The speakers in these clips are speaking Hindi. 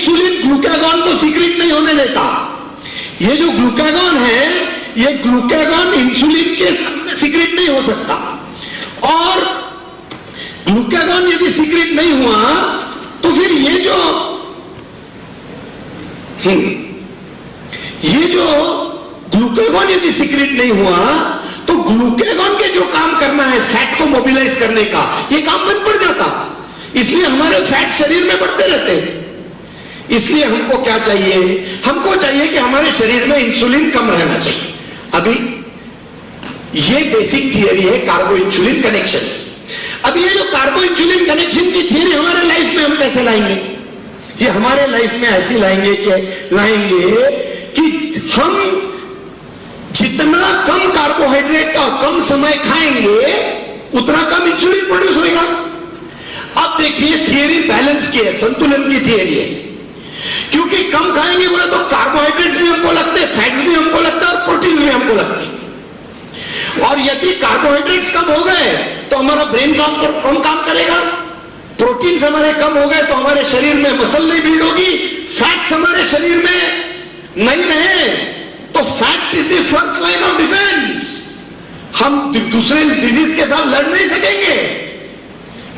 इंसुलिन ग्लूकागॉन को सीक्रेट नहीं होने देता। ये जो ग्लूकागॉन है, ये ग्लूकागॉन इंसुलिन के सामने सीक्रेट नहीं हो सकता। और ग्लूकागॉन यदि सीक्रेट नहीं हुआ तो फिर ये जो ग्लूकागॉन यदि सीक्रेट नहीं हुआ तो ग्लूकागॉन के जो काम करना है फैट को मोबिलाइज करने का, ये काम बंद पड़ जाता। इसलिए हमारे फैट शरीर में बढ़ते रहते हैं। इसलिए हमको क्या चाहिए? हमको चाहिए कि हमारे शरीर में इंसुलिन कम रहना चाहिए। अभी ये बेसिक थियरी है कार्बो इंसुलिन कनेक्शन। अब ये जो कार्बो इंसुलिन कनेक्शन की थियरी हमारे लाइफ में हम कैसे लाएंगे? ये हमारे लाइफ में ऐसे लाएंगे कि हम जितना कम कार्बोहाइड्रेट और कम समय खाएंगे उतना कम इंसुलिन प्रोड्यूस होगा। अब देखिए थियरी बैलेंस की है, संतुलन की थियरी है। क्योंकि कम खाएंगे बोले तो कार्बोहाइड्रेट्स भी हमको लगते हैं, फैट्स भी हमको लगता है और प्रोटीन भी हमको लगते हैं। और यदि कार्बोहाइड्रेट्स कम हो गए तो हमारा ब्रेन कम काम करेगा, प्रोटीन्स हमारे कम हो गए तो हमारे शरीर में मसल नहीं बिल्ड होगी, फैट्स हमारे शरीर में नहीं रहे तो fat is the first line of defence. हम दूसरे डिजीज के साथ लड़ नहीं सकेंगे।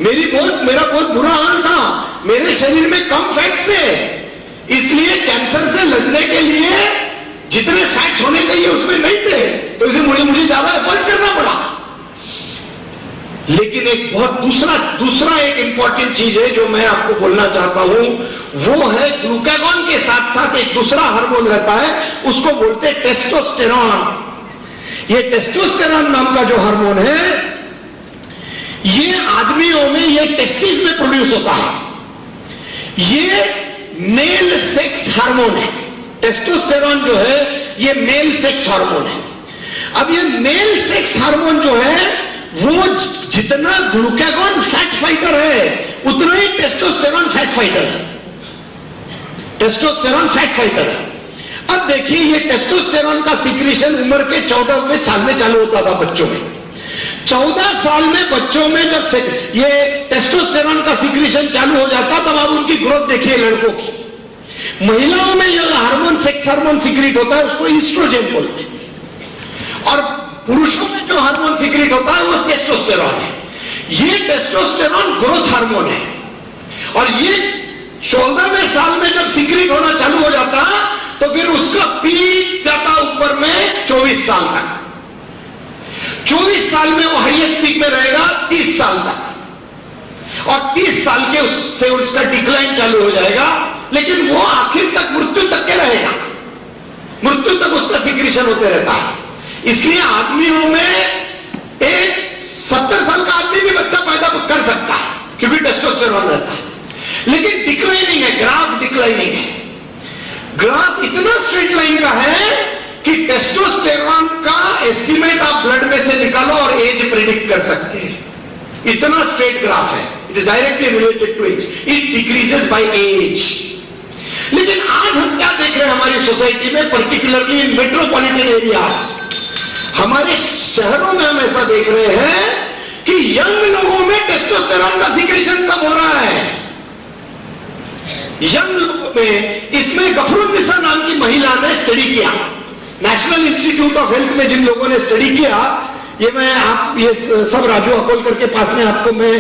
मेरा बहुत बुरा हाल था, मेरे शरीर में कम फैट्स थे, इसलिए कैंसर से लड़ने के लिए जितने फैट्स होने चाहिए उसमें नहीं थे, तो इसलिए मुझे ज्यादा एफर्ट करना पड़ा। लेकिन एक बहुत दूसरा एक इंपॉर्टेंट चीज है जो मैं आपको बोलना चाहता हूं, वो है ग्लूकागॉन के साथ साथ एक दूसरा हार्मोन रहता है, उसको बोलते हैं टेस्टोस्टेरॉन। ये टेस्टोस्टेरॉन नाम का जो हार्मोन है, ये आदमियों में, ये टेस्टिस में प्रोड्यूस होता है। ये मेल सेक्स हार्मोन है। टेस्टोस्टेरॉन जो है ये मेल सेक्स हार्मोन है। अब ये मेल सेक्स हार्मोन जो है वो जितना ग्लूकागॉन फैट फाइटर है उतना ही टेस्टोस्टेरॉन फैट फाइटर है। टेस्टोस्टेरॉन फैट फाइटर है। अब देखिए ये टेस्टोस्टेरॉन का सीक्रेशन उम्र के 14वें साल में चालू होता था बच्चों में। 14 साल में बच्चों में जब से ये टेस्टोस्टेरॉन का सीक्रेशन चालू हो जाता तब आप उनकी ग्रोथ देखिए लड़कों की। महिलाओं में यह हार्मोन सेक्स हार्मोन सीक्रेट होता है, उसको ईस्ट्रोजन बोलते हैं। और पुरुषों में जो हार्मोन सीक्रेट होता है वो टेस्टोस्टेरॉन है। ये टेस्टोस्टेरॉन ग्रोथ हार्मोन है और ये 14वें साल में जब सीक्रेट होना चालू हो जाता तो फिर उसका पीक जाता ऊपर में 24 साल तक। 24 साल में वो हाईएस्ट पीक में रहेगा 30 साल तक और 30 साल के उससे उसका डिक्लाइन चालू हो जाएगा, लेकिन वो आखिर तक मृत्यु तक के रहेगा। मृत्यु तक उसका सीक्रेशन होते रहता है। इसलिए आदमियों में एक 70 साल का आदमी भी बच्चा पैदा कर सकता है क्योंकि टेस्टोस्टेरॉन रहता है, लेकिन डिक्लाइनिंग है, ग्राफ डिक्लाइनिंग है। ग्राफ इतना स्ट्रेट लाइन का है कि टेस्टोस्टेरॉन का एस्टिमेट आप ब्लड में से निकालो और एज प्रेडिक्ट कर सकते हैं। इतना स्ट्रेट ग्राफ है। It is directly related to age. It decreases by age. लेकिन आज हम क्या देख रहे हैं हमारी सोसाइटी में, पर्टिकुलरली इन मेट्रोपॉलिटन एरियाज, हमारे शहरों में हम ऐसा देख रहे हैं कि यंग लोगों में टेस्टोस्टेरॉन का सीक्रेशन कम हो रहा है। यंग लोगों में, इसमें गफरुन्निसा नाम की महिला ने स्टडी किया, नेशनल इंस्टीट्यूट ऑफ हेल्थ में जिन लोगों ने स्टडी किया, ये सब राजू अकोलकर के पास में आपको मैं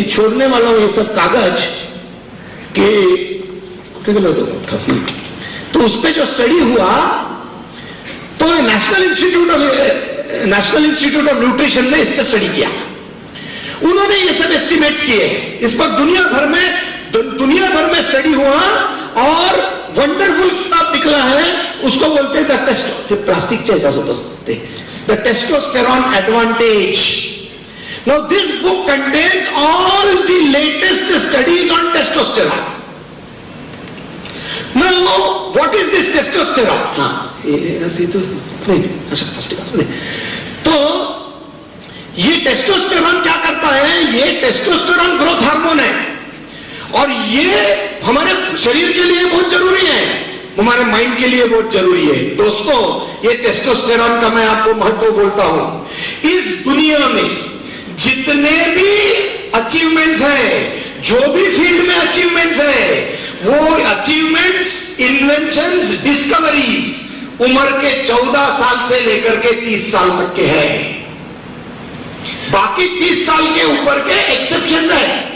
छोड़ने वाला हूं ये सब कागज के, तो उस पर जो स्टडी हुआ तो नेशनल इंस्टीट्यूट ऑफ न्यूट्रिशन ने इस पर स्टडी किया। उन्होंने ये सब एस्टिमेट्स किए। इस पर दुनिया भर में स्टडी हुआ और वंडरफुल किताब निकला है, उसको बोलते हैं plastic the testosterone advantage. Now this book contains all the latest studies on testosterone. Now what is this testosterone? तो ये टेस्टोस्टेरॉन क्या करता है? ये टेस्टोस्टेरॉन ग्रोथ हार्मोन है और ये हमारे शरीर के लिए बहुत जरूरी है, हमारे माइंड के लिए बहुत जरूरी है। दोस्तों, ये टेस्टोस्टेरॉन का मैं आपको महत्व बोलता हूं। इस दुनिया में जितने भी अचीवमेंट्स हैं, जो भी फील्ड में अचीवमेंट्स है, वो अचीवमेंट्स, इन्वेंशंस, डिस्कवरीज उम्र के 14 साल से लेकर के 30 साल तक के हैं। बाकी 30 साल के ऊपर के एक्सेप्शन है।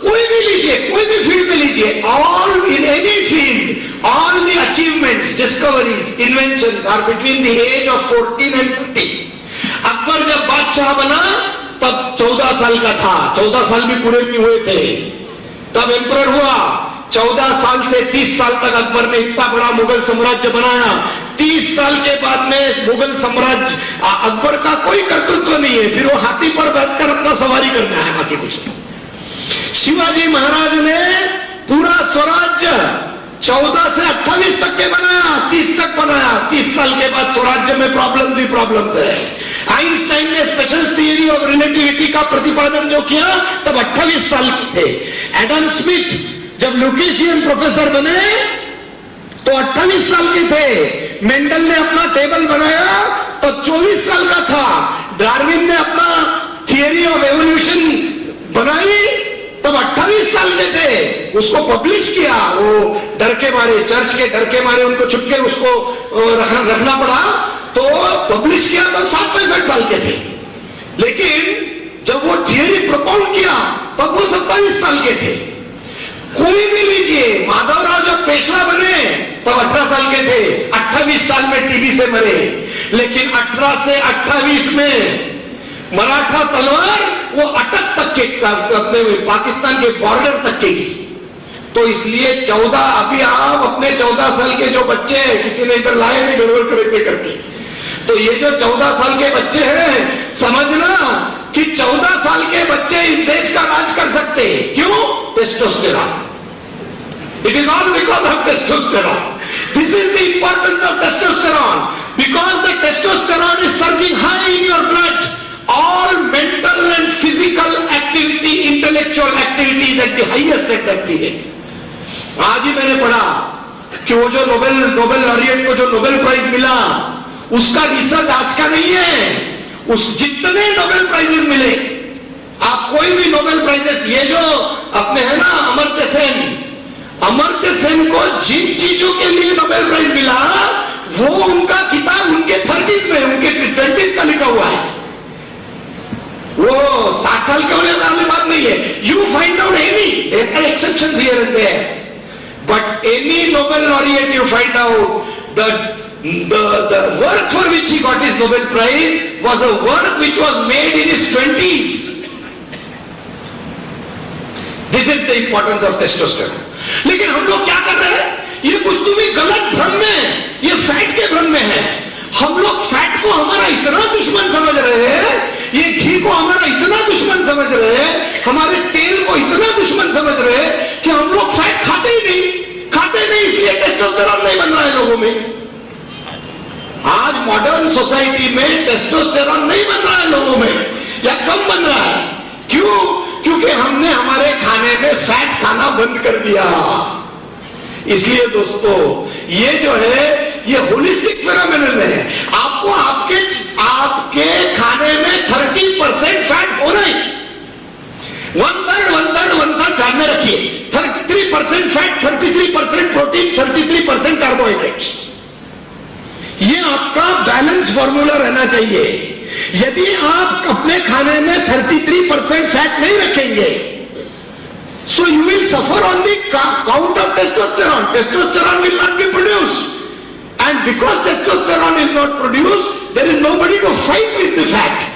कोई भी लीजिए, कोई भी फील्ड में लीजिए, all in any field, all the achievements, discoveries, inventions are between the age of 14 and 50। Akbar जब बादशाह बना तब 14 साल का था, 14 साल भी पूरे नहीं हुए थे, तब एम्परर हुआ। 14 साल से 30 साल तक अकबर ने इतना बड़ा मुगल साम्राज्य बनाया। 30 साल के बाद में मुगल साम्राज्य, अकबर का कोई कर्तृत्व नहीं है, फिर वो हाथी पर बैठकर अपना सवारी करना है, बाकी कुछ नहीं। शिवाजी महाराज ने पूरा स्वराज्य 14 से 28 तक के बनाया, 30 तक बनाया। 30 साल के बाद स्वराज्य में प्रॉब्लम्स ही प्रॉब्लम्स है। आइंस्टाइन ने स्पेशल थियरी ऑफ रिलेटिविटी का प्रतिपादन जो किया तब 28 साल के थे। एडम स्मिथ जब ल्यूकेशियन प्रोफेसर बने तो 28 साल के थे। मेंडल ने अपना टेबल बनाया तब 24 साल का था। डार्विन ने अपना थियरी ऑफ एवोल्यूशन बनाई तब 28 साल के थे। उसको पब्लिश किया, वो डर के मारे, चर्च के डर के मारे उनको छुपके उसको रखना पड़ा, तो पब्लिश किया तब 60-65 साल के थे। लेकिन जब वो थियरी प्रपोज किया तब वो 27 साल के थे। कोई भी लीजिए, माधवराव जब पेशवा बने तब 18 साल के थे, 28 साल में टीबी से मरे। लेकिन 18 से 28 में मराठा तलवार वो अटक तक के अपने पाकिस्तान के बॉर्डर तक के गई। तो इसलिए 14, अभी आप अपने 14 साल के जो बच्चे हैं, किसी ने इधर लाए नहीं गड़बड़ करे करके, तो ये जो 14 साल के बच्चे हैं, समझना कि 14 साल के बच्चे इस देश का राज कर सकते हैं। क्यों? Testosterone. It is all because of testosterone. This is the importance of testosterone, because the testosterone is surging high in your blood. All mental and physical activity, intellectual activity is at the highest activity है। आज ही मैंने पढ़ा कि वो जो नोबेल लॉरिएट को जो नोबेल प्राइज मिला, उसका रिसर्च आज का नहीं है। उस जितने नोबेल प्राइजेस मिले, आप कोई भी नोबेल प्राइजेस, ये जो अपने है ना अमर्त्य सेन को जिन चीजों के लिए नोबेल प्राइज मिला, वो उनका किताब उनके 30s में, उनके 20s का लिखा हुआ है। वो 60 साल के होने वाली बात नहीं है। You find out any, there are exceptions here and there, but any Nobel laureate you find out the work for which he got his Nobel Prize was a work which was made in his 20s. This is the importance of testosterone. लेकिन हम लोग क्या कर रहे हैं? ये कुछ तो भी गलत भ्रम में है, ये फैट के भ्रम में है। हम लोग फैट को हमारा इतना दुश्मन समझ रहे हैं, ये घी को हमारा इतना दुश्मन समझ रहे हैं, हमारे तेल को इतना दुश्मन समझ रहे हैं कि हम लोग फैट खाते ही नहीं, इसलिए टेस्टोस्टेरॉन नहीं बन रहा है लोगों में। आज मॉडर्न सोसाइटी में टेस्टोस्टेरॉन नहीं बन रहा है लोगों में, या कम बन रहा है। क्यों? क्योंकि हमने हमारे खाने में फैट खाना बंद कर दिया। इसलिए दोस्तों, ये जो है ये होलिस्टिक फिनोमेनन है। आपको आपके खाने में 30% फैट हो रही, 1/3 ध्यान में रखिए। 33% फैट, 33% प्रोटीन, 33% कार्बोहाइड्रेट्स। ये आपका बैलेंस फॉर्मूला रहना चाहिए। यदि आप अपने खाने में 33% फैट नहीं रखेंगे, so you will suffer on the count of testosterone. Testosterone will not be produced, and because testosterone is not produced, there is nobody to fight with the fat.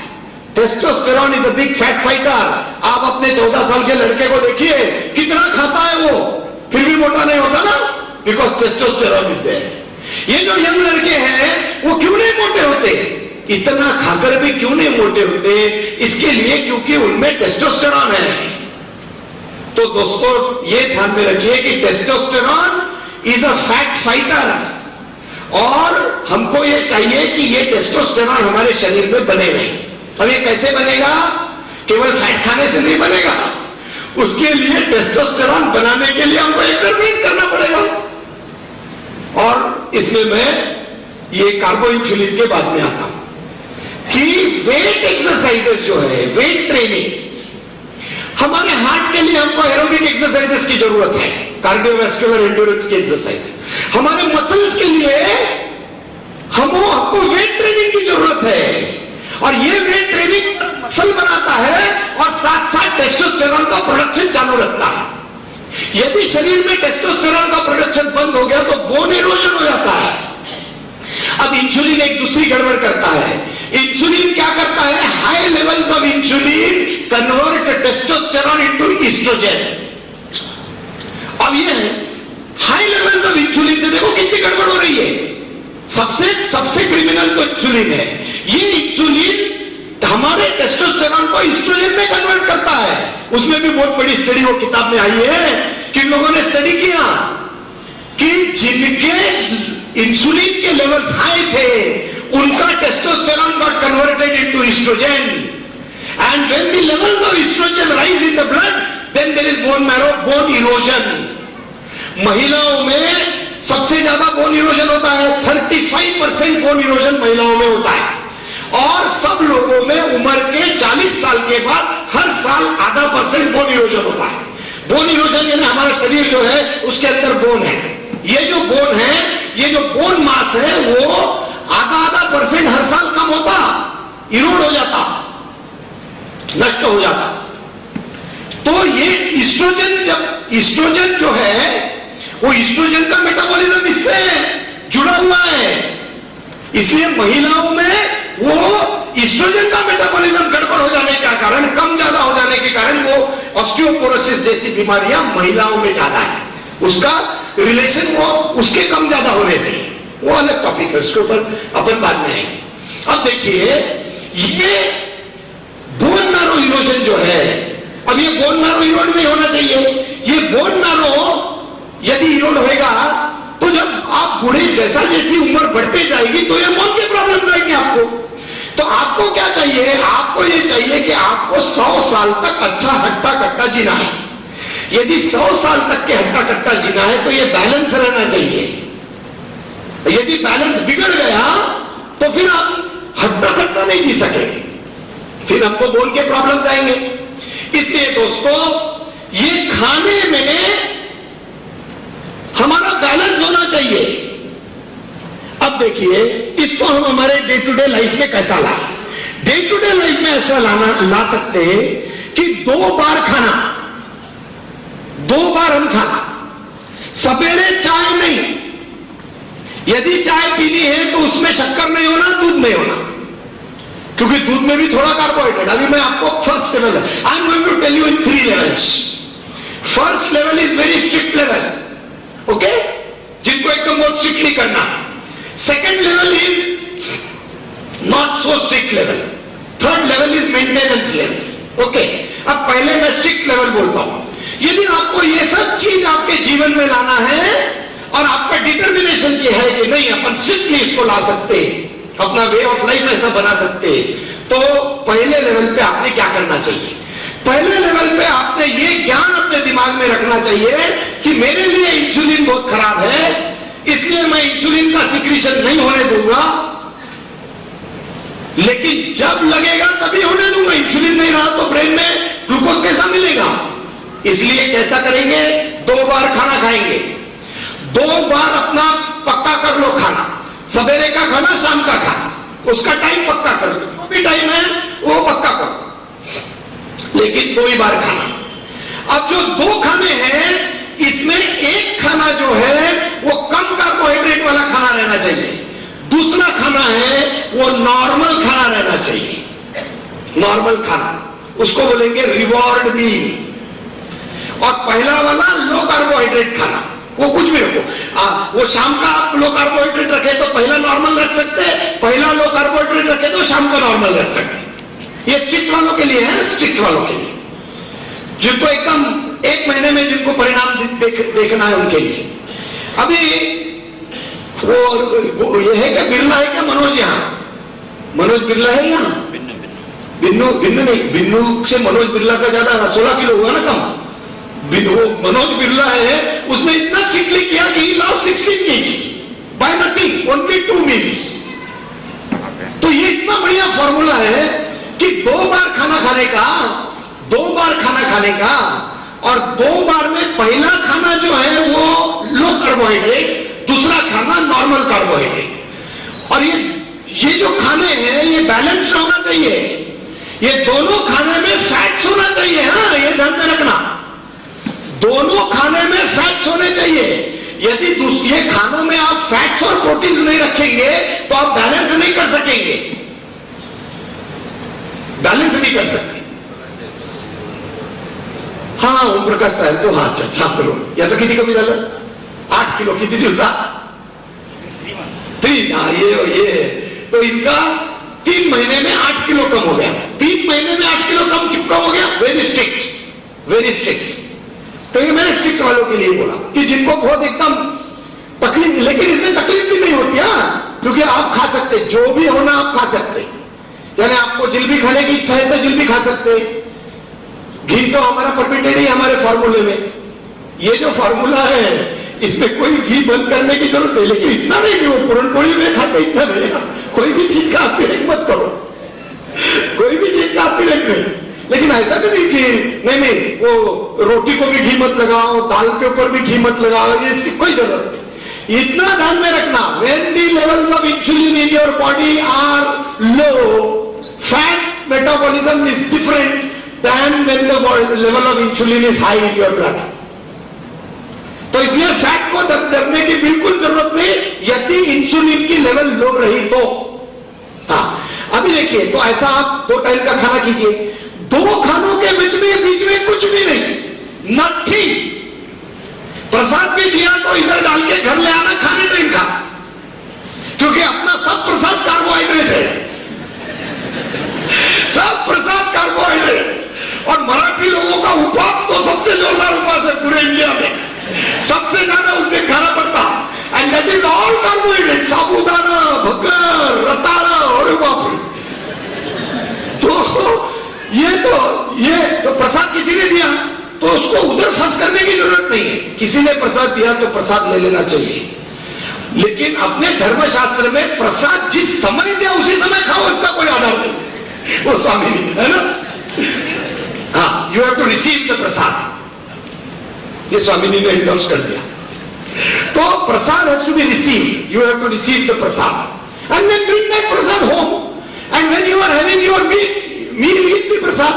Testosterone is a big fat fighter. आप अपने 14 साल के लड़के को देखिए, कितना खाता है वो, फिर भी मोटा नहीं होता ना, because testosterone is there. ये जो यंग लड़के हैं वो क्यों नहीं मोटे होते? इतना खाकर भी क्यों नहीं मोटे होते? इसके लिए क्योंकि उनमें टेस्टोस्टेरॉन है। तो दोस्तों, ये ध्यान में रखिए कि testosterone is a fat fighter, और हमको ये चाहिए कि ये टेस्टोस्टेरॉन हमारे शरीर में बने रहे। अब ये कैसे बनेगा? केवल फैट खाने से नहीं बनेगा, उसके लिए टेस्टोस्टेरॉन बनाने के लिए हमको एक्सरसाइज करना पड़ेगा। और इसमें मैं ये कार्बोइंसुलिन के बाद में आता हूं कि वेट एक्सरसाइजेस जो है, वेट ट्रेनिंग, हमारे हार्ट के लिए हमको एरोबिक एक्सरसाइजेस की जरूरत है। कार्डियोवैस्कुलर एंड्योरेंस की एक्सरसाइज। हमारे मसल्स के लिए हमको वेट ट्रेनिंग की जरूरत है, और ये वेट ट्रेनिंग मसल बनाता है और साथ साथ टेस्टोस्टेरोन का प्रोडक्शन चालू रखता है। यदि शरीर में टेस्टोस्टेरोन का प्रोडक्शन बंद हो गया तो बोन इरोजन हो जाता है। अब इंसुलिन एक दूसरी गड़बड़ करता है। इंसुलिन क्या करता है? High levels of insulin convert testosterone into oestrogen. अब ये हाई लेवल्स ऑफ इंसुलिन से देखो कितनी गड़बड़ हो रही है। सबसे क्रिमिनल तो इंसुलिन है। ये इंसुलिन हमारे टेस्टोस्टेरोन को ईस्ट्रोजन में कन्वर्ट करता है। उसमें भी बहुत बड़ी स्टडी वो किताब में आई है कि लोगों ने स्टडी किया कि जिनके इंसुलिन के लेवल्स हाई थे उनका testosterone got converted into oestrogen, and when the levels of oestrogen rise in the blood then there is bone marrow, bone erosion. महिलाओं में सबसे ज्यादा बोन इरोजन होता है, 35% बोन इरोजन महिलाओं में होता है, और सब लोगों में उम्र के 40 साल के बाद हर साल आधा % बोन इरोजन होता है। बोन इरोजन यानी हमारा शरीर जो है उसके अंदर बोन है। ये जो बोन है, ये जो बोन मास है वो आधा % हर साल कम होता, इरोड हो जाता, नष्ट हो जाता। तो ये ईस्ट्रोजन, जब ईस्ट्रोजन जो है वो ईस्ट्रोजन का मेटाबॉलिज्म इससे जुड़ा हुआ है, इसलिए महिलाओं में वो ईस्ट्रोजन का मेटाबॉलिज्म गड़बड़ हो जाने का कारण, कम ज्यादा हो जाने के कारण वो ऑस्टियोपोरोसिस जैसी बीमारियां महिलाओं में ज्यादा है। उसका रिलेशन वो उसके कम ज्यादा होने से, वो अलग टॉपिक है, उसके ऊपर अपन बाद में आएंगे। अब देखिए ये बोन मैरो इरोजन जो है, अब ये बोन मैरो इरोड नहीं होना चाहिए। ये बोन मैरो यदि इरोड होगा तो जब आप बूढ़े जैसा जैसी उम्र बढ़ते जाएगी तो ये बोन के प्रॉब्लम आएंगे आपको। तो आपको क्या चाहिए? आपको ये चाहिए कि आपको 100 साल तक अच्छा हट्टा कट्टा जीना है। यदि 100 साल तक के हट्टा कट्टा जीना है तो ये बैलेंस रहना चाहिए। यदि बैलेंस बिगड़ गया तो फिर आप हट्टा कट्टा नहीं जी सकेंगे, फिर हमको बोन के प्रॉब्लम्स आएंगे। इसलिए दोस्तों ये खाने में हमारा बैलेंस होना चाहिए। अब देखिए इसको हम हमारे डे टू डे लाइफ में कैसा ला? डे टू डे लाइफ में ऐसा ला सकते हैं कि 2 बार खाना, 2 बार हम खाना, सवेरे चाय नहीं। यदि चाय पीनी है तो उसमें शक्कर नहीं होना, दूध नहीं होना, क्योंकि दूध में भी थोड़ा कार्बोहाइड्रेट। अभी मैं आपको first level, I am going to tell you in 3 levels. First level is very strict level, okay, जिनको एकदम बहुत स्ट्रिक्टली करना। Second level is not so strict level. Third level is maintenance level, okay. अब पहले मैं स्ट्रिक्ट लेवल बोलता हूं। यदि आपको ये सब चीज आपके जीवन में लाना है और आपका डिटर्मिनेशन ये है कि नहीं अपन स्ट्रिक्टली इसको ला सकते, अपना वे ऑफ लाइफ ऐसा बना सकते, तो पहले लेवल पे आपने क्या करना चाहिए? पहले लेवल पे आपने ये ज्ञान अपने दिमाग में रखना चाहिए कि मेरे लिए इंसुलिन बहुत खराब है, इसलिए मैं इंसुलिन का सिक्रीशन नहीं होने दूंगा, लेकिन जब लगेगा तभी होने दूंगा। इंसुलिन नहीं रहा तो ब्रेन में ग्लूकोज कैसा मिलेगा? इसलिए कैसा करेंगे? 2 बार खाना खाएंगे। 2 बार अपना पक्का कर लो खाना, सवेरे का खाना, शाम का खाना, उसका टाइम पक्का कर लो, जो भी टाइम है वो पक्का करो, लेकिन 2 ही बार खाना। अब जो 2 खाने हैं इसमें एक खाना जो है वो कम कार्बोहाइड्रेट वाला खाना रहना चाहिए, दूसरा खाना है वो नॉर्मल खाना रहना चाहिए। नॉर्मल खाना उसको बोलेंगे रिवॉर्ड मील, और पहला वाला लो कार्बोहाइड्रेट खाना, वो कुछ भी रखो। वो शाम का आप लो कार्बोहाइड्रेट रखे तो पहला नॉर्मल रख सकते हैं, पहला लो कार्बोहाइड्रेट रखे तो शाम का नॉर्मल रख सकते हैं। ये स्ट्रिक्ट वालों के लिए है, स्ट्रिक्ट वालों के लिए, जिनको एकदम 1 महीने में जिनको परिणाम देखना है उनके लिए। अभी वो ये है क्या, बिरला है क्या मनोज? यहाँ मनोज बिरला है यहाँ? बिन्नू नहीं, बिन्नू से मनोज बिरला का ज्यादा 16 किलो हुआ ना कम। वो मनोज बिरला है, उसने इतना स्ट्रिक्टली किया कि he lost 16 kgs by nothing, only 2 meals। तो ये इतना बढ़िया फॉर्मूला है कि 2 बार खाना खाने का, 2 बार खाना खाने का, और 2 बार में पहला खाना जो है वो लो कार्बोहाइड्रेट, दूसरा खाना नॉर्मल कार्बोहाइड्रेट। और ये जो खाने हैं ये बैलेंस होना चाहिए, ये दोनों खाने में फैट्स होना चाहिए। हाँ, ये ध्यान में रखना, दोनों खाने में फैट्स होने चाहिए। यदि ये खानों में आप फैट्स और प्रोटीन्स नहीं रखेंगे तो आप बैलेंस नहीं कर सकेंगे, बैलेंस नहीं कर सकते। हाँ, ओम प्रकाश साहेब तो हाँ, अच्छा करो। याचं किती कमी झालं? 8 किलो। किती दिवसात? 3। हाँ, ये तो इनका 3 महीने में 8 किलो कम हो गया। 3 महीने में 8 किलो कम क्यों कम हो गया? Very strict, very strict. तो ये मैंने स्ट्रिक्ट वालों के लिए बोला कि जिनको बहुत एकदम तकलीफ, लेकिन इसमें तकलीफ भी नहीं होती है, क्योंकि आप खा सकते, जो भी होना आप खा सकते। यानी आपको जिलेबी खाने की इच्छा है तो जिलेबी खा सकते। घी तो हमारा परमिटेड है हमारे फॉर्मूले में। ये जो फॉर्मूला है इसमें कोई घी बंद करने की जरूरत नहीं, लेकिन इतना नहीं कि वो पूरनपोली में खाते, इतना नहीं। कोई भी चीज का अतिरिक्त मत करो, कोई भी चीज का अतिरिक्त नहीं। लेकिन ऐसा भी नहीं कि नहीं वो रोटी को भी घी मत लगाओ, दाल के ऊपर भी घी मत लगाओ, ये इसकी कोई जरूरत नहीं। इतना ध्यान में रखना, when the levels of insulin in your body are low, fat metabolism is different than when the level of insulin is high in your blood. तो इसलिए फैट को डरने की बिल्कुल जरूरत नहीं यदि इंसुलिन की लेवल लो रही तो। हाँ, अभी देखिए, तो ऐसा आप 2 टाइम का खाना कीजिए, 2 खानों के बीच में कुछ भी नहीं, नथिंग। प्रसाद भी दिया तो इधर डाल के घर ले आना खाने टाइम का, क्योंकि अपना सब प्रसाद कार्बोहाइड्रेट है, सब प्रसाद कार्बोहाइड्रेट। और मराठी लोगों का उपवास तो सबसे जोरदार उपवास है पूरे इंडिया में, सबसे ज्यादा उस दिन खाना पड़ता, and that is all carbohydrate, साबुदाना, भगर, रताड़ा, और बाप रे। तो ये तो प्रसाद किसी ने दिया तो उसको उधर फंस करने की जरूरत नहीं है। किसी ने प्रसाद दिया तो प्रसाद ले लेना चाहिए, लेकिन अपने धर्मशास्त्र में प्रसाद जिस समय दिया उसी समय खाओ, इसका कोई आधार नहीं। वो स्वामी है ना, हाँ, you have to receive the prasad, ये स्वामी ने इंडोर्स कर दिया। तो prasad has to be received, you have to receive the prasad and then bring that prasad home, and when you are having your meal eat the prasad.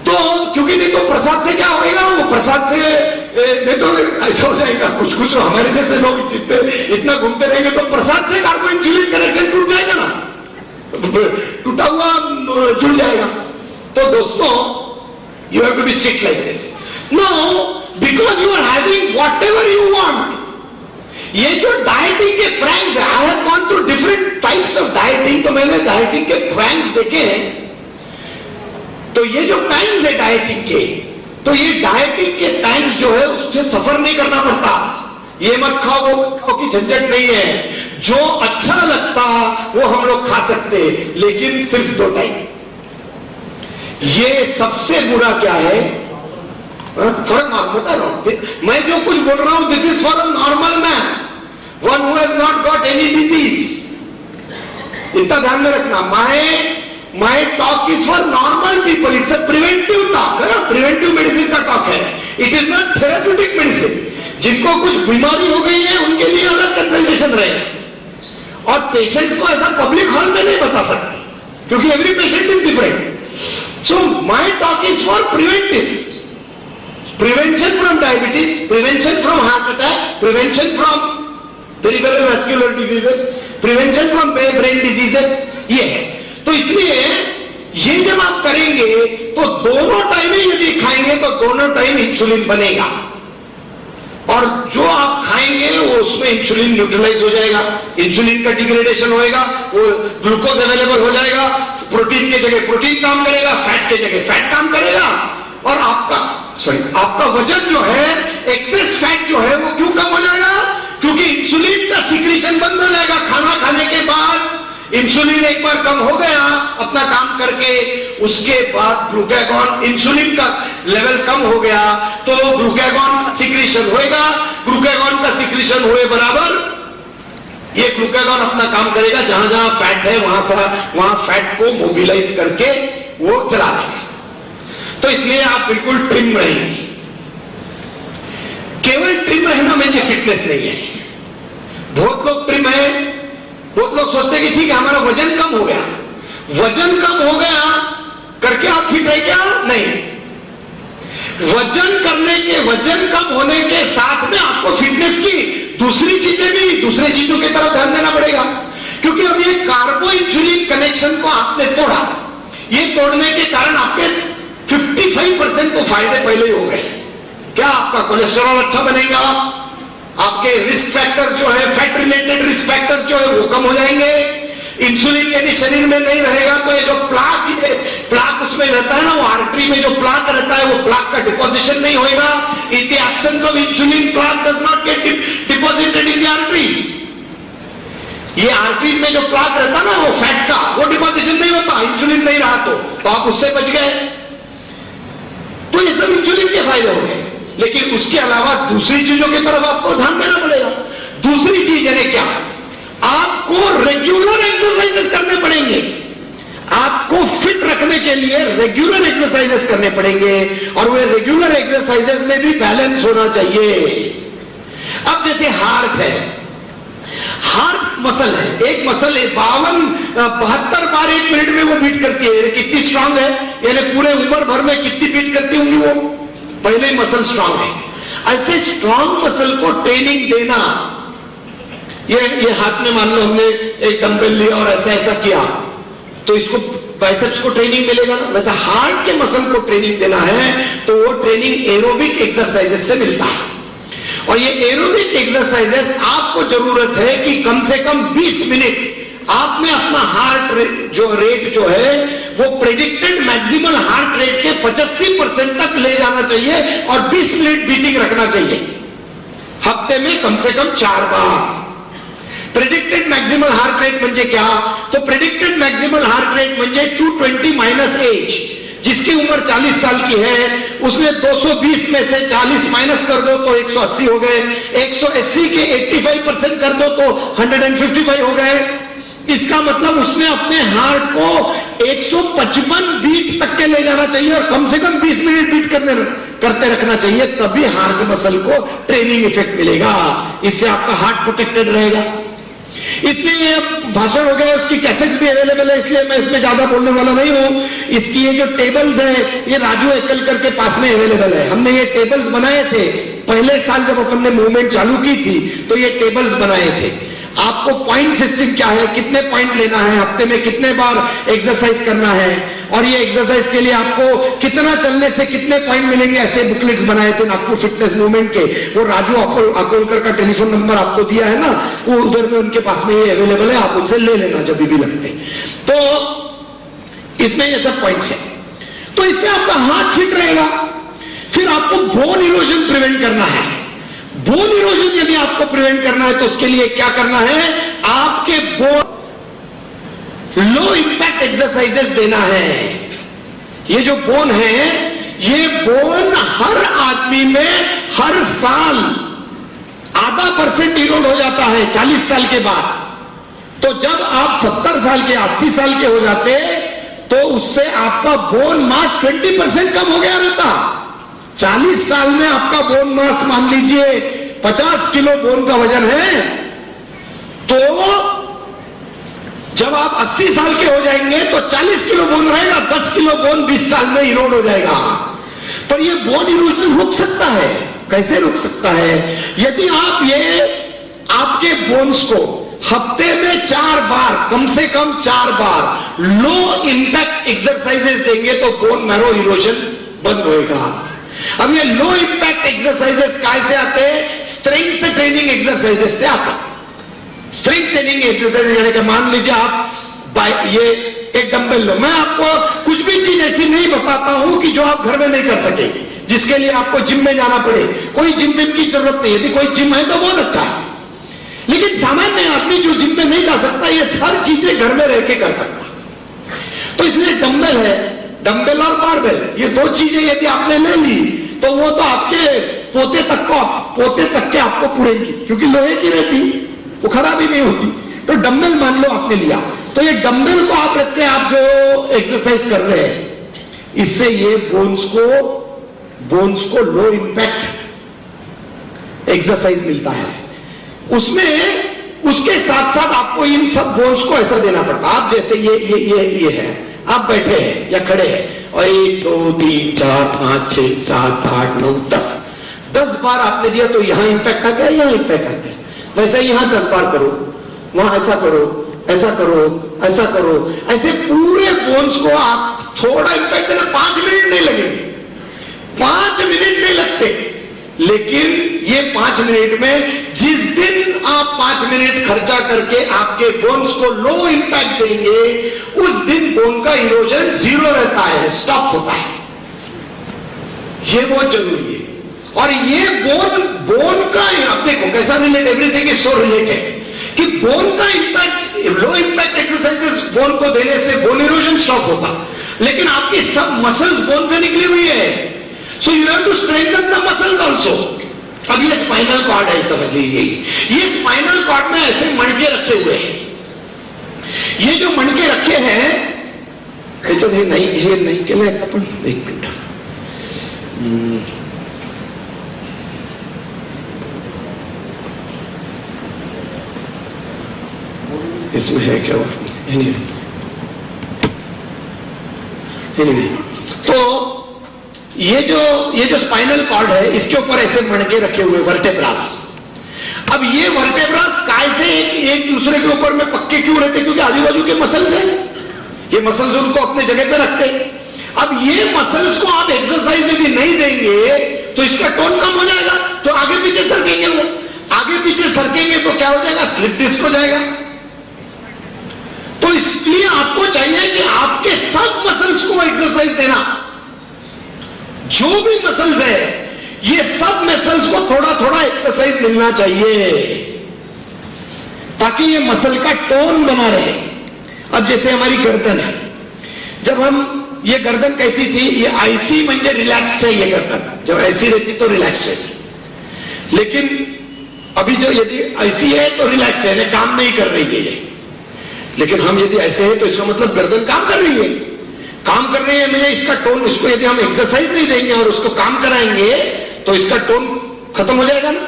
तो क्योंकि नहीं तो प्रसाद से क्या होएगा, वो प्रसाद से नहीं तो ऐसा हो जाएगा, कुछ हमारे जैसे लोग जितने इतना घूमते रहेंगे तो प्रसाद से कार्बो इंसुलिन कनेक्शन टूट जाएगा ना, टूटा हुआ जुड़ जाएगा। तो दोस्तों, you have to be strict like this. No, because you are having whatever you want. ये जो डाइटिंग के प्रैंक्स है, I have gone through different types of dieting, तो मैंने डाइटिंग के प्रैंक्स देखे हैं। तो ये जो टाइम्स है डाइटिंग के, तो ये डाइटिंग के टाइम्स जो है उससे सफर नहीं करना पड़ता। ये मत खाओ वो मत खाओ की झंझट नहीं है, जो अच्छा लगता वो हम लोग खा सकते, लेकिन सिर्फ 2 टाइम। ये सबसे बुरा क्या है, फॉर बता रहा हूं मैं जो कुछ बोल रहा हूं, this is for a normal man, one who has not got any disease. इतना ध्यान में रखना, my talk is for normal people, it's a preventive talk, है ना, प्रिवेंटिव मेडिसिन का टॉक है, it is not therapeutic medicine. जिनको कुछ बीमारी हो गई है उनके लिए अलग कंसल्टेशन रहे, और पेशेंट्स को ऐसा पब्लिक हॉल में नहीं बता सकते, क्योंकि every patient is different. So my talk is for preventive, prevention from diabetes, prevention from heart attack, prevention from peripheral vascular diseases, prevention from brain diseases, ये है। तो इसलिए ये जब आप करेंगे तो दोनों टाइम यदि खाएंगे तो दोनों टाइम इंसुलिन बनेगा, और जो आप खाएंगे वो उसमें इंसुलिन न्यूट्रलाइज हो जाएगा, इंसुलिन का डिग्रेडेशन होएगा, वो ग्लूकोज अवेलेबल हो जाएगा, प्रोटीन के जगह प्रोटीन काम करेगा, फैट के जगह फैट काम करेगा, और आपका वजन जो है, एक्सेस फैट जो है वो क्यों कम हो जाएगा, क्योंकि इंसुलिन का सिक्रीशन बंद हो जाएगा। खाना खाने के बाद इंसुलिन एक बार कम हो गया अपना काम करके, उसके बाद ग्लूकागॉन, इंसुलिन का लेवल कम हो गया तो ग्लूकागॉन सिक्रीशन होएगा, ग्लूकागॉन का सिक्रीशन हुए बराबर ये ग्लूकागॉन अपना काम करेगा, जहां जहां फैट है वहां फैट को मोबिलाइज करके वो चला देगा। तो इसलिए आप बिल्कुल ट्रिम रहेंगे। फंडामेंटल फिटनेस नहीं है। बहुत लोग प्रिम है, बहुत लोग सोचते हैं कि ठीक है हमारा वजन कम हो गया, वजन कम हो गया करके आप फिट है क्या? नहीं, वजन कम होने के साथ में आपको फिटनेस की दूसरी चीजों की तरफ ध्यान देना पड़ेगा। क्योंकि अब ये कार्बो इंसुलिन कनेक्शन को आपने तोड़ा, ये तोड़ने के कारण आपके 55% तो फायदे पहले ही हो गए। क्या आपका कोलेस्ट्रॉल अच्छा बनेगा, आपके रिस्क फैक्टर जो है, फैट रिलेटेड रिस्क फैक्टर जो है वो कम हो जाएंगे। इंसुलिन यदि शरीर में नहीं रहेगा तो ये जो प्लाक उसमें रहता है ना, वो आर्टरी में जो प्लाक रहता है, वो प्लाक का डिपोजिशन नहीं होगा। In the absence of insulin, plaque does not gate deposited in the arteries. ये आर्टरीज में जो प्लाक रहता है ना, वो फैट का, वो डिपोजिशन नहीं होता, इंसुलिन नहीं रहा तो आप उससे बच गए। तो ये सब इंसुलिन के फायदे हो गए। लेकिन उसके अलावा दूसरी चीजों की तरफ आपको ध्यान देना पड़ेगा। दूसरी चीज यानी क्या? आपको रेगुलर एक्सरसाइजेस करने पड़ेंगे। आपको फिट रखने के लिए रेगुलर एक्सरसाइजेस करने पड़ेंगे, और वे रेगुलर एक्सरसाइजेस में भी बैलेंस होना चाहिए। अब जैसे हार्ट है, हार्ट मसल है, एक मसल है 72 बार 1 मिनट में वो बीट करती है। कितनी स्ट्रांग है, यानी पूरे उम्र भर में कितनी बीट करती होंगी वो, पहले ही मसल स्ट्रांग है। ऐसे स्ट्रांग मसल को ट्रेनिंग देना, ये हाथ में मान लो हमने एक डंबल लिया और ऐसा ऐसा किया तो इसको बाइसेप्स को ट्रेनिंग मिलेगा ना, वैसे हार्ट के मसल को ट्रेनिंग देना है तो वो ट्रेनिंग एरोबिक एक्सरसाइजेस से मिलता है। और ये एरोबिक एक्सरसाइजेस आपको जरूरत है कि कम से कम 20 मिनट आपने अपना हार्ट रेट जो है वो प्रेडिक्टेड मैक्सिमल हार्ट रेट के 85% तक ले जाना चाहिए और 20 मिनट बीटिंग रखना चाहिए। हफ्ते में कम से कम 4 बार। प्रेडिक्टेड मैक्सिमल हार्ट रेट म्हणजे क्या? तो प्रेडिक्टेड मैक्सिमल हार्ट रेट म्हणजे 220 माइनस एज। जिसकी उम्र 40 साल की है उसने 220 में से 40 माइनस कर दो तो 180 हो गए, 180 के 85% कर दो तो 155 हो गए। इसका मतलब उसने अपने हार्ट को 155 बीट तक के ले जाना चाहिए और कम से कम 20 मिनट बीट करते रखना चाहिए, तभी हार्ट मसल को ट्रेनिंग इफेक्ट मिलेगा। इससे आपका हार्ट प्रोटेक्टेड रहेगा। इसलिए ये भाषण हो गया, उसकी कैसेट्स भी अवेलेबल है, इसलिए मैं इसमें ज्यादा बोलने वाला नहीं हूं। इसकी ये जो टेबल्स है ये राजू एकलकर के पास में अवेलेबल है। हमने ये टेबल्स बनाए थे पहले साल जब अपन ने मूवमेंट चालू की थी, तो ये टेबल्स बनाए थे। आपको पॉइंट सिस्टम क्या है, कितने पॉइंट लेना है, हफ्ते में कितने बार एक्सरसाइज करना है, और ये एक्सरसाइज के लिए आपको कितना चलने से कितने पॉइंट मिलेंगे, ऐसे बुकलेट्स बनाए थे नागपुर फिटनेस मूवमेंट के। वो राजू अकोलकर का टेलीफोन नंबर आपको दिया है ना, वो उधर में उनके पास में ये अवेलेबल है, आप उनसे ले लेना जब भी लगते। तो इसमें ये सब पॉइंट्स है, तो इससे आपका हार्ट फिट रहेगा। फिर आपको बोन इरोजन प्रिवेंट करना है। बोन इरोजन यदि आपको प्रिवेंट करना है तो उसके लिए क्या करना है? आपके बोन लो इंपैक्ट एक्सरसाइजेस देना है। ये जो बोन है, ये बोन हर आदमी में हर साल आधा % इरोड हो जाता है 40 साल के बाद। तो जब आप 70 साल के 80 साल के हो जाते तो उससे आपका बोन मास 20% कम हो गया रहता। 40 साल में आपका बोन मास मान लीजिए 50 किलो बोन का वजन है, तो जब आप 80 साल के हो जाएंगे तो 40 किलो बोन रहेगा, 10 किलो बोन 20 साल में इरोड हो जाएगा। पर ये बोन इरोजन रुक सकता है। कैसे रुक सकता है? यदि आप ये आपके बोन्स को हफ्ते में 4 बार, कम से कम 4 बार लो इंपैक्ट एक्सरसाइजेस देंगे तो बोन मैरो इरोजन बंद होएगा। अब ये लो इंपैक्ट एक्सरसाइजेस कैसे आते हैं? स्ट्रेंथ ट्रेनिंग एक्सरसाइजेस से आता है। स्ट्रेंथ ट्रेनिंग एक्सरसाइज यानी कि मान लीजिए आप ये एक डंबल लो, मैं आपको कुछ भी चीज ऐसी नहीं बताता हूं कि जो आप घर में नहीं कर सकेंगे, जिसके लिए आपको जिम में जाना पड़े। कोई जिम की जरूरत नहीं, यदि कोई जिम है तो बहुत अच्छा है, लेकिन सामान्य आदमी जो जिम में नहीं जा सकता ये सारी चीजें घर में रह के कर सकता। तो इसलिए डंबल है, डंबल और बारबेल, ये 2 चीजें यदि आपने ले ली तो वो तो आपके पोते तक के आपको पुरेंगी, क्योंकि लोहे की रहती, वो खराब ही नहीं होती। तो डंबल मान लो आपने लिया, तो ये डंबल को आप रख के आप जो एक्सरसाइज कर रहे हैं, इससे ये बोन्स को लो इंपैक्ट एक्सरसाइज मिलता है, उसमें उसके साथ साथ आपको इन सब बोन्स को ऐसा देना पड़ता है। आप जैसे ये है, आप बैठे हैं या खड़े हैं और 1 2 3 4 5 6 7 8 9 10 बार आपने दिया तो यहां इंपैक्ट आ गया, यहां इंपैक्ट आ गया। वैसे यहां 10 बार करो, वहां ऐसा करो, ऐसा करो, ऐसा करो, ऐसे पूरे बोन्स को आप थोड़ा इंपैक्ट देना, 5 मिनट नहीं लगेंगे, 5 मिनट नहीं लगते। लेकिन ये 5 मिनट में जिस दिन आप 5 मिनट खर्चा करके आपके बोन्स को लो इंपैक्ट देंगे, उस दिन बोन का इरोजन 0 रहता है, स्टॉप होता है। ये बहुत जरूरी है। और ये बोन का आप देखो कैसा relate, everything is so related कि बोन का इंपैक्ट, लो इंपैक्ट एक्सरसाइजेस बोन को देने से बोन इरोजन स्टॉप होता, लेकिन आपकी सब मसल्स बोन से निकली हुई है, so you have to strengthen the muscles also. अब ये स्पाइनल कॉर्ड है, समझ लीजिए, ये स्पाइनल कॉर्ड में ऐसे मणके रखे हुए हैं। ये जो मणके रखे हैं, नहीं के लिए अपन 1 मिनट, इसमें है क्या? तो ये जो स्पाइनल कॉर्ड है, इसके ऊपर ऐसे मणके रखे हुए वर्टेब्रास। अब ये वर्टेब्रास काय से एक दूसरे के ऊपर में पक्के क्यों रहते? क्योंकि आजू बाजू के मसल्स हैं, ये मसल्स उनको अपने जगह पे रखते हैं। अब ये मसल्स को आप एक्सरसाइज यदि नहीं देंगे तो इसका टोन कम हो जाएगा, तो आगे पीछे सरकेंगे, वो आगे पीछे सरकेंगे तो क्या हो जाएगा? स्लिप डिस्क हो जाएगा। तो इसलिए आपको चाहिए कि आपके सब मसल्स को एक्सरसाइज देना, जो भी मसल्स है, ये सब मसल्स को थोड़ा थोड़ा एक्सरसाइज मिलना चाहिए ताकि ये मसल का टोन बना रहे। अब जैसे हमारी गर्दन है, जब हम, ये गर्दन कैसी थी? ये ऐसी म्हणजे रिलैक्स्ड है, ये गर्दन जब ऐसी रहती तो रिलैक्स रहती, लेकिन अभी जो यदि ऐसी है तो रिलैक्स है, काम नहीं कर रही है ये। लेकिन हम यदि ऐसे हैं तो इसका मतलब गर्दन काम कर रही है, काम कर रही है। मैंने इसका टोन, इसको यदि हम एक्सरसाइज नहीं देंगे और उसको काम कराएंगे तो इसका टोन खत्म हो जाएगा ना।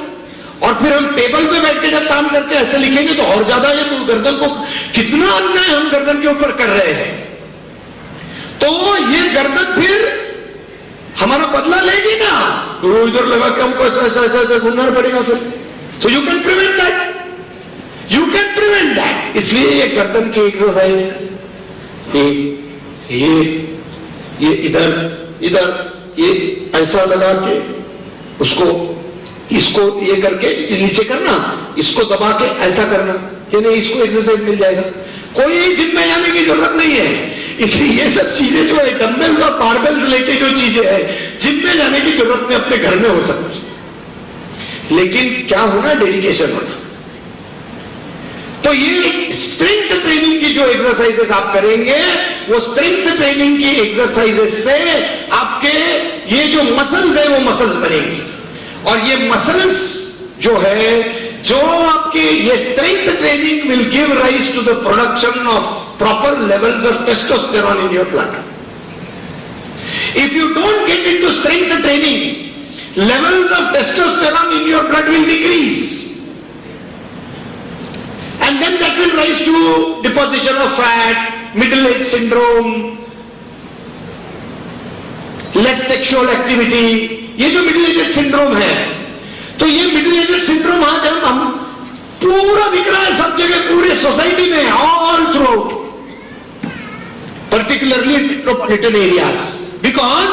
और फिर हम टेबल पे बैठ के जब काम करके ऐसे लिखेंगे तो और ज्यादा ये गर्दन को, कितना अन्याय हम गर्दन के ऊपर कर रहे हैं। तो ये गर्दन फिर हमारा बदला लेगी ना, तो इधर लगा के हमको ऐसा घूमना पड़ेगा फिर। तो you can prevent that, you can prevent that. इसलिए ये गर्दन की एक्सरसाइज, ये इधर ये ऐसा लगा के उसको, इसको ये करके नीचे करना, इसको दबा के ऐसा करना, कि नहीं इसको एक्सरसाइज मिल जाएगा। कोई जिम में जाने की जरूरत नहीं है। इसलिए ये सब चीजें जो है, डंबल्स और बारबेल्स लेके जो चीजें है, जिम में जाने की जरूरत नहीं, अपने घर में हो सकती। लेकिन क्या होना? डेडिकेशन होना। तो ये स्ट्रेंथ ट्रेनिंग की जो एक्सरसाइजेस आप करेंगे, वो स्ट्रेंथ ट्रेनिंग की एक्सरसाइजेस से आपके ये जो मसल्स है वो मसल्स बनेंगी। और ये मसल्स जो है, जो आपके ये strength training will give rise to the production of proper levels of testosterone in your blood. If you don't get into strength training, levels of testosterone in your blood will decrease, and then that will rise to deposition of fat, middle age syndrome, less sexual activity। ये जो मिडिल एज सिंड्रोम है, तो ये मिडिल एज सिंड्रोम आज हम पूरा दिख रहा है सब जगह, पूरे सोसाइटी में, all through, particularly metropolitan areas. Because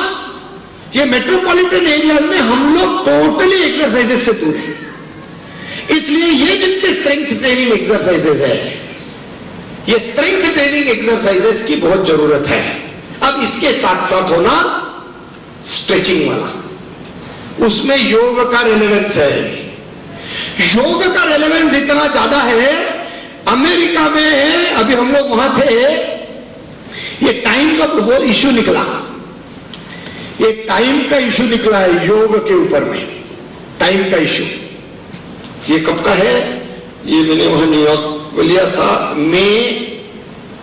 ये मेट्रोपॉलिटन एरियाज में हम लोग टोटली एक्सरसाइजेस से दूर हैं। इसलिए ये जितने स्ट्रेंथ ट्रेनिंग एक्सरसाइजेस है, ये स्ट्रेंथ ट्रेनिंग एक्सरसाइजेस की बहुत जरूरत है। अब इसके साथ साथ होना स्ट्रेचिंग वाला, उसमें योग का रेलेवेंस है। योग का रेलेवेंस इतना ज्यादा है, अमेरिका में अभी हम लोग वहां थे, ये टाइम का वो इश्यू निकला, ये टाइम का इश्यू निकला है योग के ऊपर में, टाइम का इश्यू। ये कब का है? ये मैंने वहां न्यूयॉर्क में लिया था, मई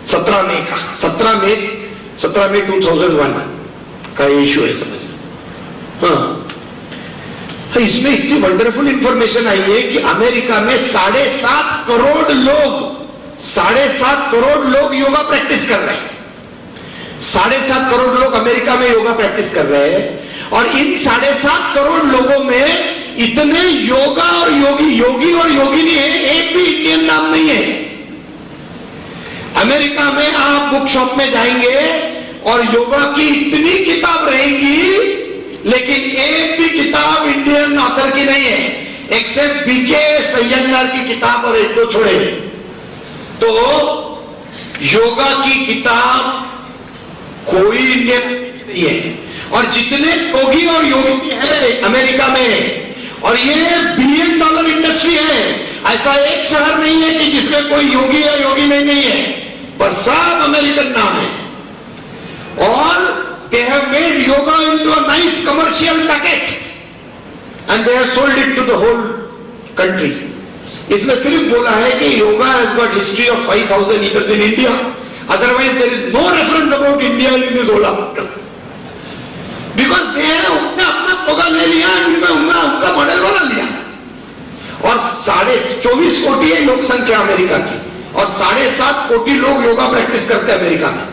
17 मई का, 17 मई 2001 का इश्यू है, समझ। हाँ, तो इसमें इतनी वंडरफुल इंफॉर्मेशन आई है कि अमेरिका में 7.5 करोड़ लोग योगा प्रैक्टिस कर रहे हैं। 7.5 करोड़ लोग अमेरिका में योगा प्रैक्टिस कर रहे हैं और इन 7.5 करोड़ लोगों में इतने योगा और योगी और योगिनी है, एक भी इंडियन नाम नहीं है। अमेरिका में आप बुक शॉप में जाएंगे और योगा की इतनी किताब रहेंगी, लेकिन एक भी किताब इंडियन ऑथर की नहीं है, एक्सेप्ट बीके सैयंगर की किताब और एक दो छोड़े। तो योगा की किताब कोई इंडियन नहीं है। और जितने योगी और योगी है अमेरिका में, और ये $1 बिलियन इंडस्ट्री है, ऐसा एक शहर नहीं है कि जिसमें कोई योगी या योगी नहीं है, पर सब अमेरिकन नाम है। और they have made yoga into a nice commercial packet and they have sold it to the whole country. इसमें सिर्फ बोला है कि yoga has got history of 5,000 years in India. Otherwise there is no reference about India in this whole article. Because they have अपना योगा ले लिया, उनका मॉडल बना लिया। और 24.5 कोटी है लोक संख्या अमेरिका की, और 7.5 कोटी लोग योगा प्रैक्टिस करते हैं अमेरिका में।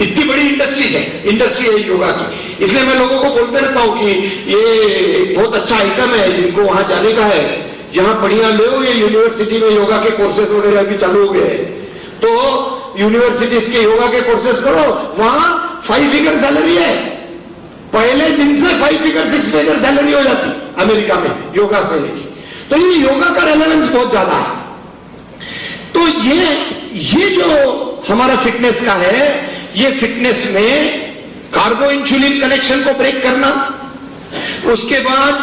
इतनी बड़ी इंडस्ट्री है योगा की। इसलिए मैं लोगों को बोलते रहता हूं कि ये बहुत अच्छा आइटम है, जिनको वहां जाने का है, यहां बढ़िया ले लो। ये यूनिवर्सिटी में योगा के कोर्सेज वगैरह भी चालू हो गए, तो यूनिवर्सिटीज के योगा के कोर्सेज करो, वहां 5 फिगर सैलरी है, पहले दिन से 5 फिगर 6 फिगर सैलरी हो जाती अमेरिका में योगा से लेके। तो ये योगा का रेलेवेंस बहुत ज्यादा है। तो ये जो हमारा फिटनेस का है, ये फिटनेस में कार्बो इंसुलिन कनेक्शन को ब्रेक करना, उसके बाद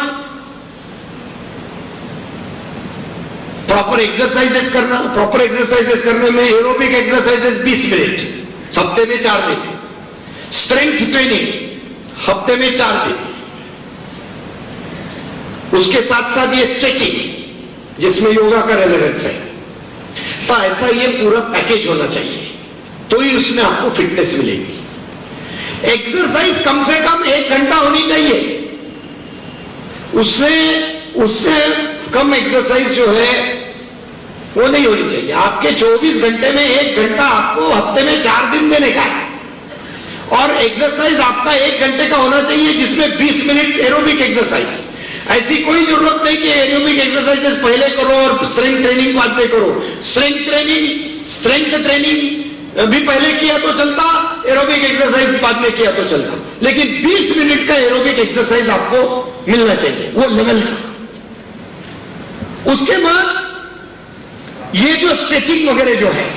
प्रॉपर एक्सरसाइजेस करना। प्रॉपर एक्सरसाइजेस करने में एरोबिक एक्सरसाइजेस 20 मिनट हफ्ते में 4 दिन, स्ट्रेंथ ट्रेनिंग हफ्ते में 4 दिन, उसके साथ साथ ये स्ट्रेचिंग जिसमें योगा का रेलेवेंस है। तो ऐसा ये पूरा पैकेज होना चाहिए, तो ही उसमें आपको फिटनेस मिलेगी। एक्सरसाइज कम से कम 1 घंटा होनी चाहिए, उससे कम एक्सरसाइज जो है वो नहीं होनी चाहिए। आपके 24 घंटे में 1 घंटा आपको हफ्ते में 4 दिन देने का है, और एक्सरसाइज आपका 1 घंटे का होना चाहिए, जिसमें 20 मिनट एरोबिक एक्सरसाइज। ऐसी कोई जरूरत नहीं कि एरोबिक एक्सरसाइजेस पहले करो और स्ट्रेंथ ट्रेनिंग बाद में करो। स्ट्रेंथ ट्रेनिंग भी पहले किया तो चलता, एरोबिक एक्सरसाइज बाद में किया तो चलता, लेकिन 20 मिनट का एरोबिक एक्सरसाइज आपको मिलना चाहिए, वो लेवल का। उसके बाद ये जो स्ट्रेचिंग वगैरह जो है,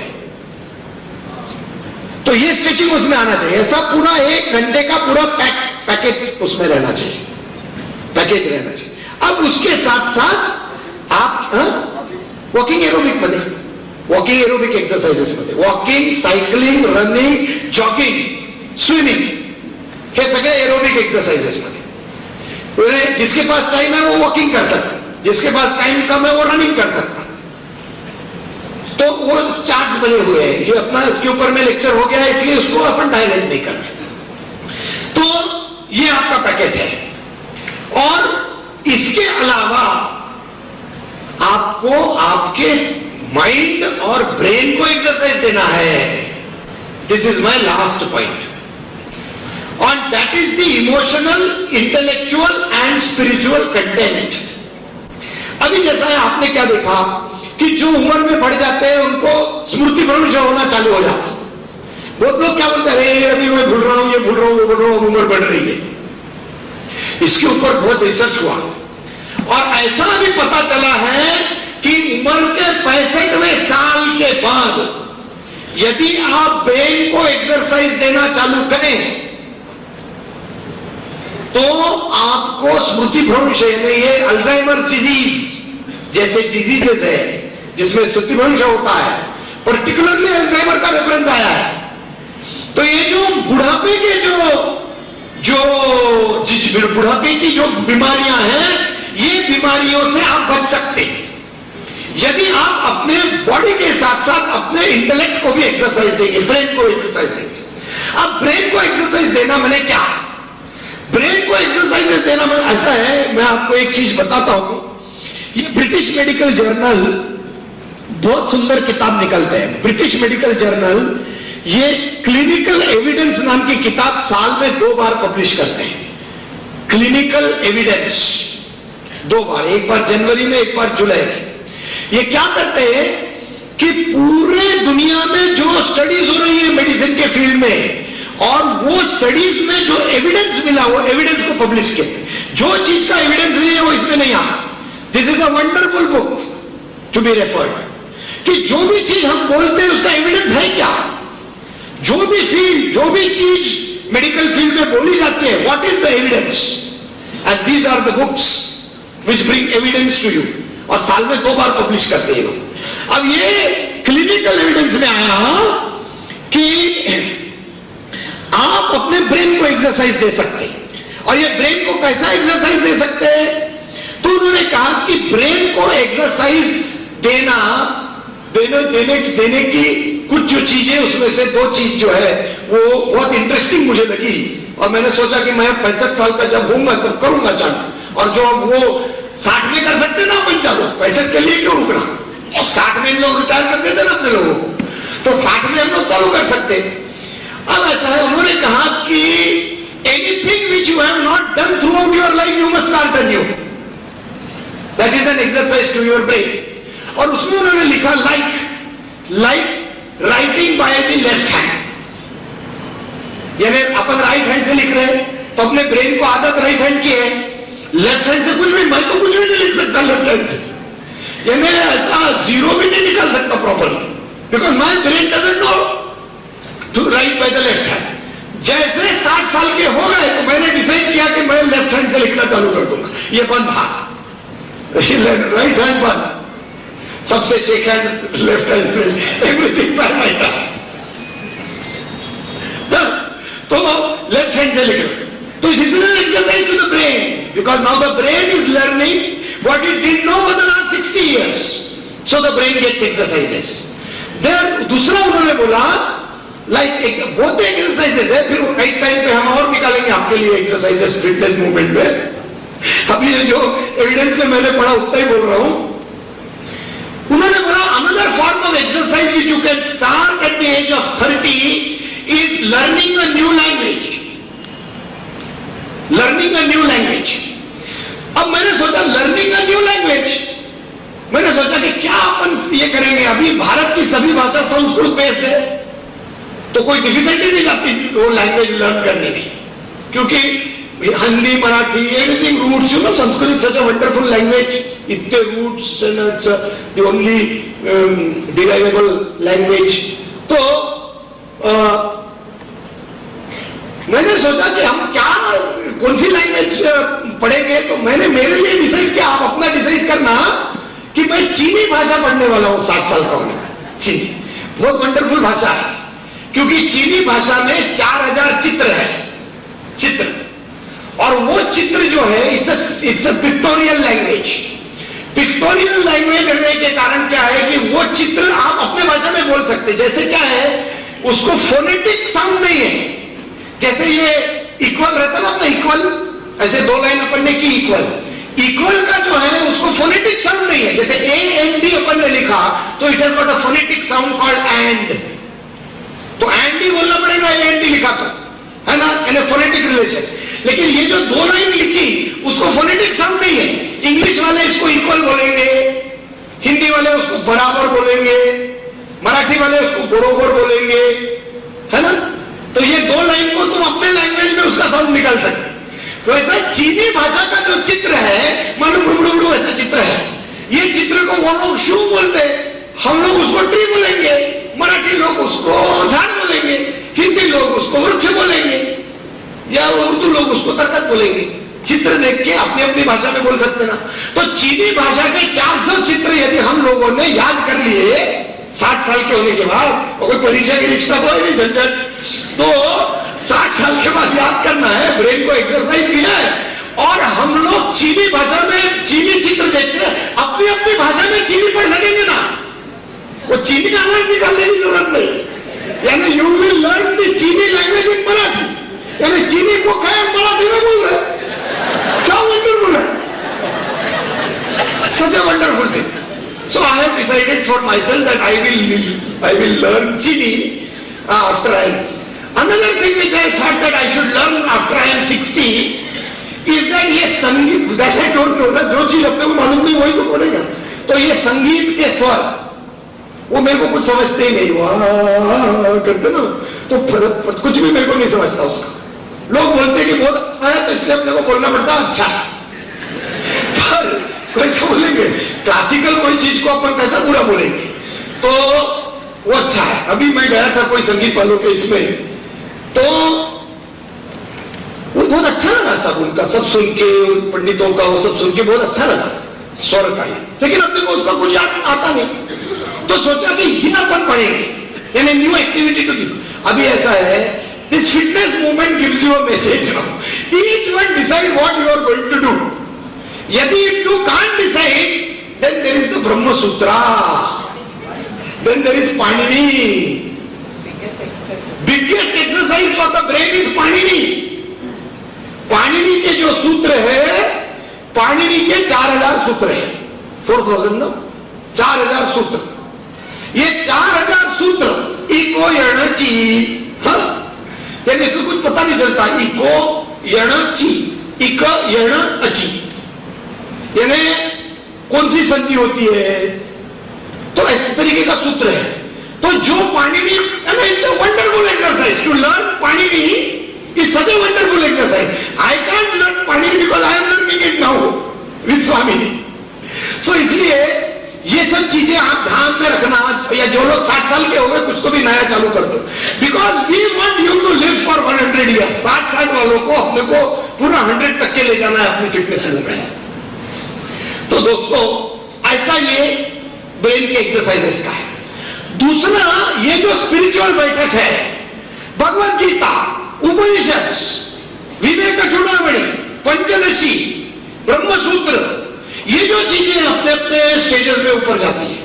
तो ये स्ट्रेचिंग उसमें आना चाहिए। ऐसा पूरा 1 घंटे का पूरा पैकेट उसमें रहना चाहिए, पैकेज रहना चाहिए। अब उसके साथ साथ आप वॉकिंग एरोबिक मध्ये, वॉकिंग एरोबिक एक्सरसाइजेस मध्ये, walking, cycling, running, jogging, swimming, हे सगळे एरोबिक एक्सरसाइजेस मध्ये। जिसके पास टाइम है वो वॉकिंग कर सकता, जिसके पास टाइम कम है वो रनिंग कर सकता। तो वो चार्ट्स बने हुए हैं, ये अपना इसके ऊपर में लेक्चर हो गया है, इसलिए उसको अपन डायरेक्ट नहीं कर रहे। तो ये आपका पैकेट है। और इसके अलावा आपको आपके माइंड और ब्रेन को एक्सरसाइज देना है। This is my last point, और that is the emotional, intellectual and spiritual content. अभी जैसा है, आपने क्या देखा कि जो उम्र में बढ़ जाते हैं उनको स्मृति भ्रंश होना चालू हो जाता। बहुत लोग क्या बोलते हैं, अभी मैं भूल रहा हूं, ये भूल रहा हूं, वो भूल रहा हूं, उम्र बढ़ रही है। इसके ऊपर बहुत रिसर्च हुआ और ऐसा भी पता चला है कि उम्र के 65वें साल के बाद यदि आप ब्रेन को एक्सरसाइज देना चालू करें तो आपको स्मृति भ्रंश है, ये अल्जाइमर डिजीज जैसे डिजीजेस है जिसमें स्मृति भ्रंश होता है, पर्टिकुलरली अल्जाइमर का रेफरेंस आया है। तो ये जो बुढ़ापे के जो बुढ़ापे की जो बीमारियां हैं, ये बीमारियों से आप बच सकते हैं यदि आप अपने बॉडी के साथ साथ अपने इंटेलेक्ट को भी एक्सरसाइज देंगे, ब्रेन को एक्सरसाइज देंगे। अब ब्रेन को एक्सरसाइज देना मैंने क्या, ब्रेन को एक्सरसाइज देना मैंने ऐसा है, मैं आपको एक चीज बताता हूं, ये ब्रिटिश मेडिकल जर्नल बहुत सुंदर किताब निकलते हैं। ब्रिटिश मेडिकल जर्नल ये क्लिनिकल एविडेंस नाम की किताब साल में 2 बार पब्लिश करते हैं। क्लिनिकल एविडेंस 2 बार, एक बार जनवरी में, एक बार जुलाई में। ये क्या करते हैं कि पूरे दुनिया में जो स्टडीज हो रही है मेडिसिन के फील्ड में, और वो स्टडीज में जो एविडेंस मिला, वो एविडेंस को पब्लिश किया। जो चीज का एविडेंस नहीं है वो इसमें नहीं आता। This is a wonderful book to be referred, कि जो भी चीज हम बोलते हैं उसका एविडेंस है क्या। जो भी फील्ड, जो भी चीज मेडिकल फील्ड में बोली जाती है, what is the evidence, and these are the books which bring evidence to you. और साल में 2 बार पब्लिश करते हैं। अब ये क्लिनिकल एविडेंस में आया कि आप अपने ब्रेन को एक्सरसाइज दे सकते हैं। और ये ब्रेन को कैसा एक्सरसाइज दे सकते हैं, तो उन्होंने कहा कि ब्रेन को एक्सरसाइज देने की कुछ जो चीजें, उसमें से 2 चीज जो है वो बहुत इंटरेस्टिंग मुझे लगी। और मैंने सोचा कि मैं 65 साल का जब होऊंगा तब करूंगा चालू। और जो अब वो 60 में कर सकते ना अपन चालू, 65 के लिए क्यों रुकना। 60 में लोग रिटायर कर देते ना अपने लोगों को, तो 60 में हम लोग चालू कर सकते। अब ऐसा है, उन्होंने कहा कि anything which you have not done throughout your life you must start new, that is an exercise to your brain. और उसमें उन्होंने लिखा like writing by the left hand, यानी अपन राइट हैंड से लिख रहे हैं तो अपने ब्रेन को आदत राइट हैंड की है। लेफ्ट हैंड से कुछ भी, मैं तो कुछ भी नहीं लिख सकता लेफ्ट हैंड से, यानी ऐसा जीरो भी नहीं निकाल सकता properly, because my brain doesn't know to write by the left hand. जैसे 60 साल के हो गए तो मैंने डिसाइड किया कि मैं लेफ्ट हैंड से लिखना चालू कर दूंगा। ये बंद हाथ, राइट हैंड बंद, सबसे शेक हैंड लेफ्ट हैंड से, एवरीथिंग बाय राइट हैंड। तो लेफ्ट हैंड से लिख रहे, तो this is an exercise to the brain, because now the brain is learning what it did know for the last 60 years, so the brain gets exercises there. दूसरा उन्होंने बोला लाइक बहुत एक्सरसाइजेस है, फिर कई टाइम पे हम और निकालेंगे आपके लिए एक्सरसाइजेस फिटनेस मूवमेंट में। अभी ये जो एविडेंस में मैंने पढ़ा उतना ही बोल रहा हूं। उन्होंने बोला another form of exercise which you can start at the age of 30 is learning a new language, learning a new language। अब मैंने सोचा learning a new language, मैंने सोचा कि क्या अपन ये करेंगे। अभी भारत की सभी भाषा संस्कृत बेस्ड है, तो कोई डिफिकल्टी नहीं लगती वो लैंग्वेज लर्न करने में, क्योंकि Hindi, Marathi, everything roots, you know, Sanskrit is such a wonderful language, इतने roots, and it's the only derivable language. तो मैंने सोचा कि हम क्या, कौन सी लैंग्वेज पढ़ेंगे। तो मैंने मेरे लिए डिसाइड किया, आप अपना डिसाइड करना, कि मैं चीनी भाषा पढ़ने वाला हूं 60 साल का होने का। चीनी बहुत वंडरफुल भाषा है, क्योंकि चीनी भाषा में 4000 चित्र है, चित्र। और वो चित्र जो है it's a pictorial language. Pictorial language होने के कारण क्या है कि वो चित्र आप अपने भाषा में बोल सकते। जैसे क्या है, उसको फोनेटिक साउंड नहीं है। जैसे ये इक्वल रहता ना अपना, इक्वल, ऐसे 2 लाइन अपन ने की इक्वल का जो है उसको फोनेटिक साउंड नहीं है। जैसे AND अपन ने लिखा तो it has got a phonetic sound called and, तो एंड ही बोलना पड़ेगा AND लिखा तो, है ना, यानी फोनेटिक रिलेशन। लेकिन ये जो 2 लाइन लिखी उसको फोनेटिक साउंड नहीं है। इंग्लिश वाले इसको इक्वल बोलेंगे, हिंदी वाले उसको बराबर बोलेंगे, मराठी वाले उसको बरोबर बोलेंगे, है ना। तो ये 2 लाइन को तुम अपने लैंग्वेज में उसका साउंड निकाल सकते। तो ऐसा चीनी भाषा का जो चित्र है, मानो बुड़बुड़बुड़ू ऐसा चित्र है। ये चित्र को वो लोग शू बोलते हैं, हम लोग उसको ट्री बोलेंगे, मराठी लोग उसको झाड़ बोलेंगे, हिंदी लोग उसको वृक्ष बोलेंगे, या उर्दू लोग उसको तर्कत बोलेंगे। चित्र देख के अपनी अपनी भाषा में बोल सकते ना। तो चीनी भाषा के 400 चित्र यदि हम लोगों ने याद कर लिए 60 साल के होने के बाद, और कोई परीक्षा की रिक्शा तो है नहीं झंझट, तो 60 साल के बाद याद करना है, ब्रेन को एक्सरसाइज मिला है। और हम लोग चीनी भाषा में चीनी चित्र देखते हैं, अपनी अपनी भाषा में चीनी पढ़ सकेंगे ना, वो चीनी का नाम निकालने की जरूरत नहीं। यानी यू विल लर्न द चीनी लैंग्वेज इन मराठी, यानी चीनी को क्या मराठी में बोल रहे, क्या बोल रहे, such a wonderful thing. So I have decided for myself that I will learn Chini after I am. Another thing which I thought that I should learn after I am 60 is that ये संगीत, that I don't know, ना जो चीज अपने को मालूम नहीं वही तो पड़ेगा. तो ये संगीत के स्वर वो मेरे को कुछ समझते ही नहीं, वाह करते ना, तो कुछ भी मेरे को नहीं समझता उसका. लोग बोलते कि बहुत अच्छा है तो इसलिए अपने को बोलना पड़ता अच्छा. पर कैसे बोलेंगे क्लासिकल कोई चीज को अपन कैसा बुरा बोलेंगे, तो वो अच्छा है. अभी मैं गया था कोई संगीत वालों के इसमें, तो वो बहुत अच्छा लगा सब उनका, सब सुन के पंडितों का वो सब सुन के बहुत अच्छा लगा स्वर का ही. लेकिन अपने को उसका कुछ आता नहीं, तो सोचा कि ये अपन पढ़ेंगे, यानी न्यू एक्टिविटी टू गिव. अभी ऐसा है, this fitness movement gives you a message. Each one decide what you are going to do. यदि you can't decide, then there is the Brahma Sutra, then there is Panini. Biggest exercise for the brain is Panini. Panini के जो सूत्र है, पाणिनि के 4000 सूत्र है, 4000 ना, 4000 सूत्र. ये 4000 सूत्र इको यणची, यानी इसको कुछ पता नहीं चलता. इको यणची, इक यण अची, यानी कौन सी संधि होती है, तो इस तरीके का सूत्र है. तो जो Panini, wonderful exercise to learn Panini is such a wonderful exercise. I can't learn Panini because I am learning it now with Swamini. So इसलिए ये सब चीजें आप ध्यान में रखना, या जो लोग 60 साल के हो गए कुछ तो भी नया चालू कर दो, because we want you to live for 100 years. 60 साल वालों को अपने को पूरा 100 तक के ले जाना है अपनी फिटनेस में. तो दोस्तों ऐसा ये ब्रेन के एक्सरसाइजेस का है. दूसरा, ये जो स्पिरिचुअल बैठक है, भगवत गीता, उपनिषद, विवेक चूड़ामणि, पंचदशी, ब्रह्मसूत्र, ये जो चीजें अपने अपने स्टेजेस में ऊपर जाती है,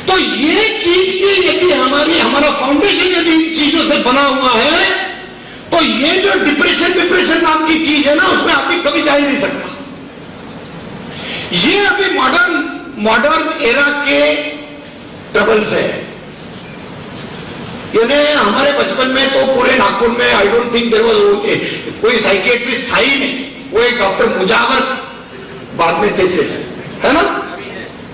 तो ये चीज की यदि हमारा फाउंडेशन यदि इन चीजों से बना हुआ है, तो ये जो डिप्रेशन नाम की चीज है ना, उसमें आदमी कभी जा ही नहीं सकता. ये अभी मॉडर्न एरा के ट्रबल्स है. यानी हमारे बचपन में तो पूरे नागपुर में I don't think there was कोई साइकियाट्रिस्ट था ही नहीं. वो एक डॉक्टर मुजावर बाद में थे सिर्फ, है ना,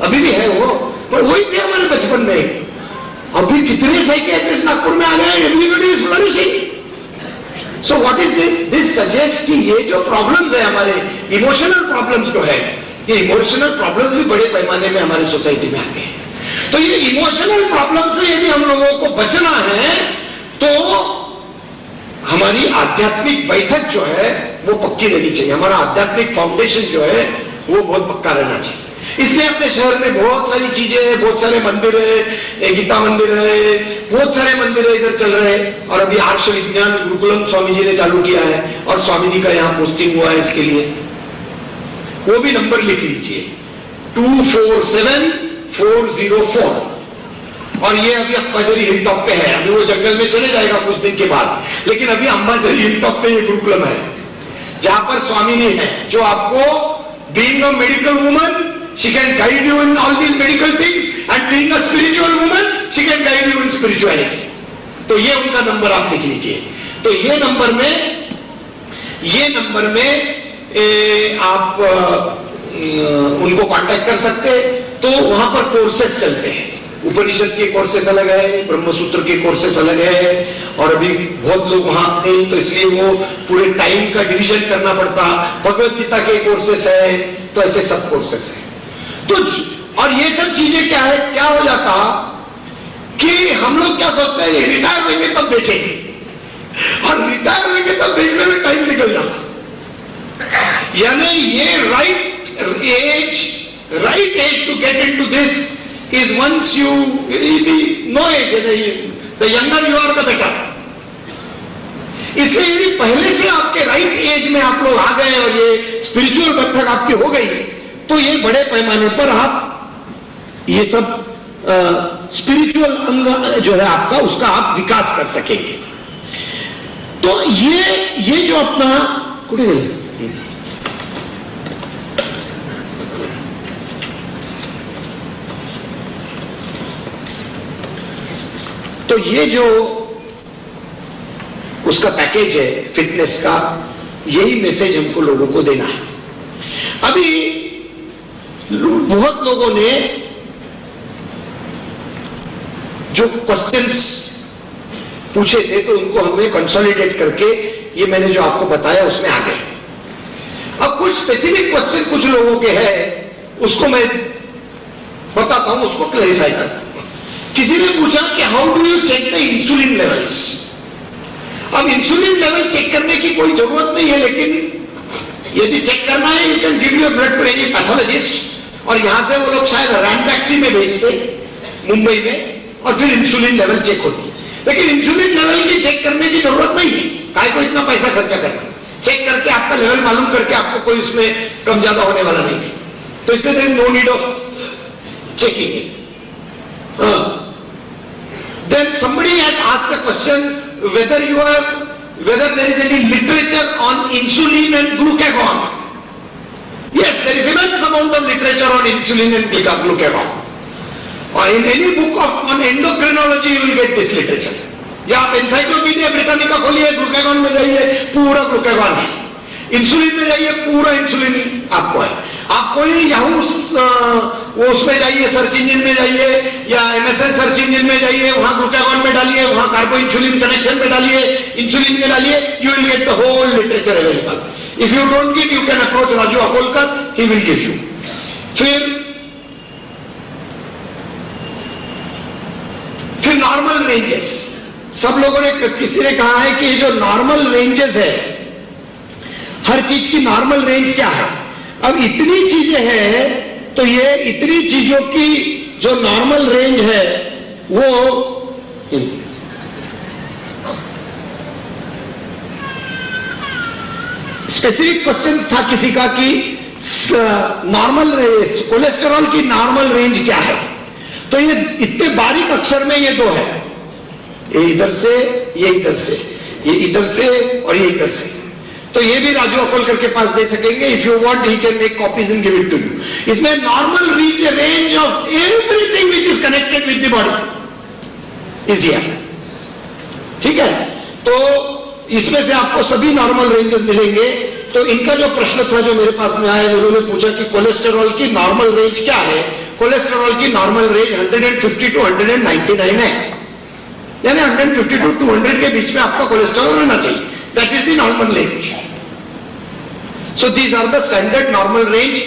अभी भी है वो, पर वही थे हमारे बचपन में. अभी कितने साइकियाट्रिस्ट नागपुर में आ गए, everybody is flourishing. So what is this suggest कि ये जो प्रॉब्लम्स है हमारे इमोशनल प्रॉब्लम्स जो है, ये इमोशनल प्रॉब्लम्स भी बड़े पैमाने में हमारी सोसाइटी में आ गए. तो ये इमोशनल प्रॉब्लम से यदि हम लोगों को बचना है, तो हमारी आध्यात्मिक बैठक जो है वो पक्की रहनी चाहिए. हमारा आध्यात्मिक फाउंडेशन जो है वो बहुत पक्का रहना चाहिए. इसलिए अपने शहर में बहुत सारी चीजें हैं, बहुत सारे मंदिर है, गीता मंदिर है, बहुत सारे मंदिर इधर चल रहे हैं. और अभी आर्ष विज्ञान गुरुकुलम स्वामी जी ने चालू किया है, और स्वामी जी का यहाँ पोस्टिंग हुआ है इसके लिए. वो भी नंबर लिख लीजिए, 247404. और ये अभी अंबाझरी हिल टॉप पे है. अभी वो जंगल में चले जाएगा कुछ दिन के बाद, लेकिन अभी अंबाझरी हिल टॉप पे ये गुरुकुलम है, जहां पर स्वामिनी है, जो आपको being a medical woman, she can guide you in all these medical things, and being a spiritual woman, she can guide you in spirituality. तो ये उनका नंबर आप लिख लीजिए. तो ये नंबर में आप उनको कांटेक्ट कर सकते. तो वहां पर कोर्सेस चलते हैं, उपनिषद के कोर्सेस अलग है, ब्रह्मसूत्र के कोर्सेस अलग है, और अभी बहुत लोग वहां नहीं, तो इसलिए वो पूरे टाइम का डिवीजन करना पड़ता. भगवत गीता के कोर्सेस है, तो ऐसे सब कोर्सेस है. तो और ये सब चीजें क्या है, क्या हो जाता कि हम लोग क्या सोचते हैं, रिटायर होंगे तब देखेंगे, और रिटायर होंगे तब देखने में टाइम निकल जाता. यानी ये right age to get into this is once you know it, the younger you are the better. इसलिए यदि पहले से आपके राइट एज में आप लोग आ गए और ये स्पिरिचुअल बैठक आपकी हो गई, तो ये बड़े पैमाने पर आप ये सब स्पिरिचुअल अंग जो है आपका, उसका आप विकास कर सकेंगे. तो ये जो अपना तो ये जो उसका पैकेज है फिटनेस का, यही मैसेज हमको लोगों को देना है। अभी बहुत लोगों ने जो क्वेश्चंस पूछे थे तो उनको हमने कंसोलिडेट करके ये मैंने जो आपको बताया उसमें आ गए। अब कुछ स्पेसिफिक क्वेश्चन कुछ लोगों के हैं, उसको मैं बताता हूं, उसको क्लैरिफाई करता हूं। किसी ने पूछा कि how do you check the insulin levels. अब इंसुलिन लेवल चेक करने की कोई जरूरत नहीं है, लेकिन यदि चेक करना है you can give your blood to any pathologist, और यहां से वो लोग शायद रैनबैक्सी में भेजते मुंबई में, और फिर इंसुलिन लेवल चेक होती। लेकिन इंसुलिन लेवल की चेक करने की जरूरत नहीं है, काय को इतना पैसा खर्चा करना, चेक करके आपका लेवल मालूम करके आपको कोई उसमें कम ज्यादा होने वाला नहीं है, तो इसलिए there is no need of checking it. Then somebody has asked a question whether there is any literature on insulin and glucagon. Yes, there is immense amount of literature on insulin and glucagon. Or in any book on endocrinology you will get this literature. या आप एनसाइक्लोपीडिया ब्रिटानिका खोलिए, ग्लूकागॉन में जाइए, पूरा ग्लूकागॉन है। इंसुलिन में जाइए, पूरा इंसुलिन आपको है। आप कोई याहू वो उसमें जाइए, सर्च इंजन में जाइए, या एमएसएन सर्च इंजन में जाइए, वहां ग्लूकागॉन में डालिए, वहां कार्बो इंसुलिन कनेक्शन में डालिए, इंसुलिन में डालिए, you will get the whole literature available. If you don't get, you can approach Raju Akolkar, he will give you. फिर नॉर्मल रेंजेस, सब लोगों ने, किसी ने कहा है कि जो नॉर्मल रेंजेस है, हर चीज की नॉर्मल रेंज क्या है। अब इतनी चीजें हैं, तो ये इतनी चीजों की जो नॉर्मल रेंज है वो स्पेसिफिक क्वेश्चन था किसी का कि नॉर्मल रेंज, कोलेस्टेरॉल की नॉर्मल रेंज क्या है। तो ये इतने बारीक अक्षर में ये दो है, ये इधर से, ये इधर से, ये इधर से और ये इधर से। तो ये भी राजू अकोलकर के पास दे सकेंगे, if you want he can make copies and give it to you. इसमें normal range of everything which is connected with the body is here, ठीक है। तो इसमें से आपको सभी नॉर्मल रेंजेस मिलेंगे। तो इनका जो प्रश्न था जो मेरे पास में आया, उन्होंने पूछा कि कोलेस्टेरॉल की नॉर्मल रेंज क्या है। कोलेस्टेरॉल की नॉर्मल रेंज 150 टू 199 है, यानी 150 टू 200 के बीच में आपका कोलेस्टेरॉल रहना चाहिए। That is the normal range. So these are the standard normal range,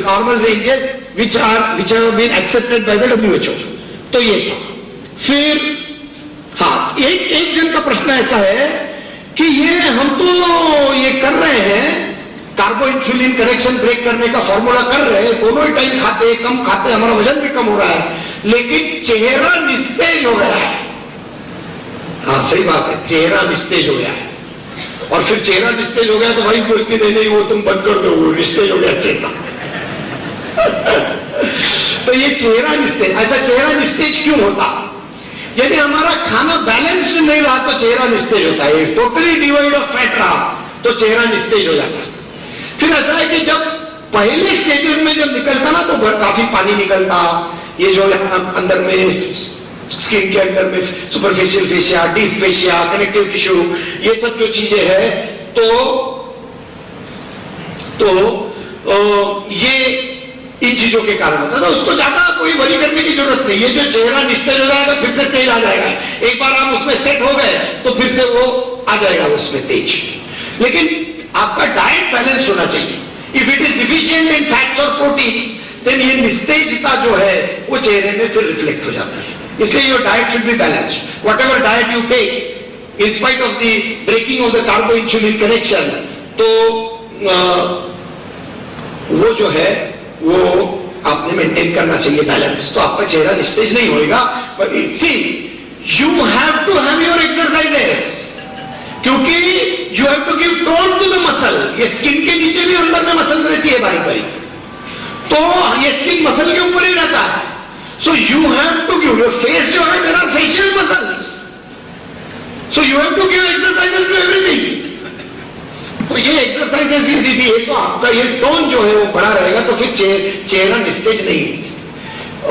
normal ranges which have been accepted by the WHO. तो ये था। फिर हाँ, एक जन का प्रश्न ऐसा है कि ये हम तो ये कर रहे हैं, कार्बो इंसुलिन कनेक्शन ब्रेक करने का फॉर्मूला कर रहे हैं, दोनों ही टाइम खाते, कम खाते, हमारा वजन भी कम हो रहा है, लेकिन चेहरा निस्तेज हो गया है। हाँ सही बात है, चेहरा निस्तेज हो गया है। और फिर चेहरा निस्तेज हो गया तो भाई बोलती नहीं, वो तुम बंद कर दो, निस्तेज हो गया चेहरा। तो ये चेहरा निस्तेज, ऐसा चेहरा निस्तेज क्यों होता? यदि हमारा खाना बैलेंस नहीं रहा तो चेहरा निस्तेज होता है। टोटली डिवाइड ऑफ फैट रहा तो चेहरा निस्तेज हो जाता है। फिर ऐसा है कि जब पहले स्टेजेस में जब निकलता ना तो काफी पानी निकलता, ये जो अंदर में स्किन के अंदर में superficial fascia, deep fascia, connective tissue, ये सब जो चीजें हैं, तो ये इन चीजों के कारण होता है। तो उसको ज्यादा कोई वरी करने की जरूरत नहीं। ये जो चेहरा निस्तेज हो जाएगा फिर से तेज आ जाएगा, एक बार आप उसमें सेट हो गए तो फिर से वो आ जाएगा उसमें तेज। लेकिन आपका डाइट बैलेंस होना चाहिए। If it is deficient in fats और प्रोटीन्स, देन ये निस्तेजता जो है वो चेहरे में फिर रिफ्लेक्ट हो जाता है। इसलिए your diet should be balanced. Whatever diet you take in spite of the breaking of the carbo insulin connection, तो वो जो है वो आपने मेंटेन करना चाहिए बैलेंस, तो आपका चेहरा निस्तेज नहीं होगा। But see you have to have your exercises, क्योंकि you have to give tone to the muscle. ये स्किन के नीचे भी अंदर में मसल्स रहती है बारीक बारीक, तो ये स्किन मसल के ऊपर ही रहता है। So you have to give your face, your head, there are facial muscles. So you have to give exercises to everything. तो ये एक्सरसाइजेस यदि दिए तो आपका ये टोन जो है वो बड़ा रहेगा, तो फिर चेहरा निस्तेज नहीं।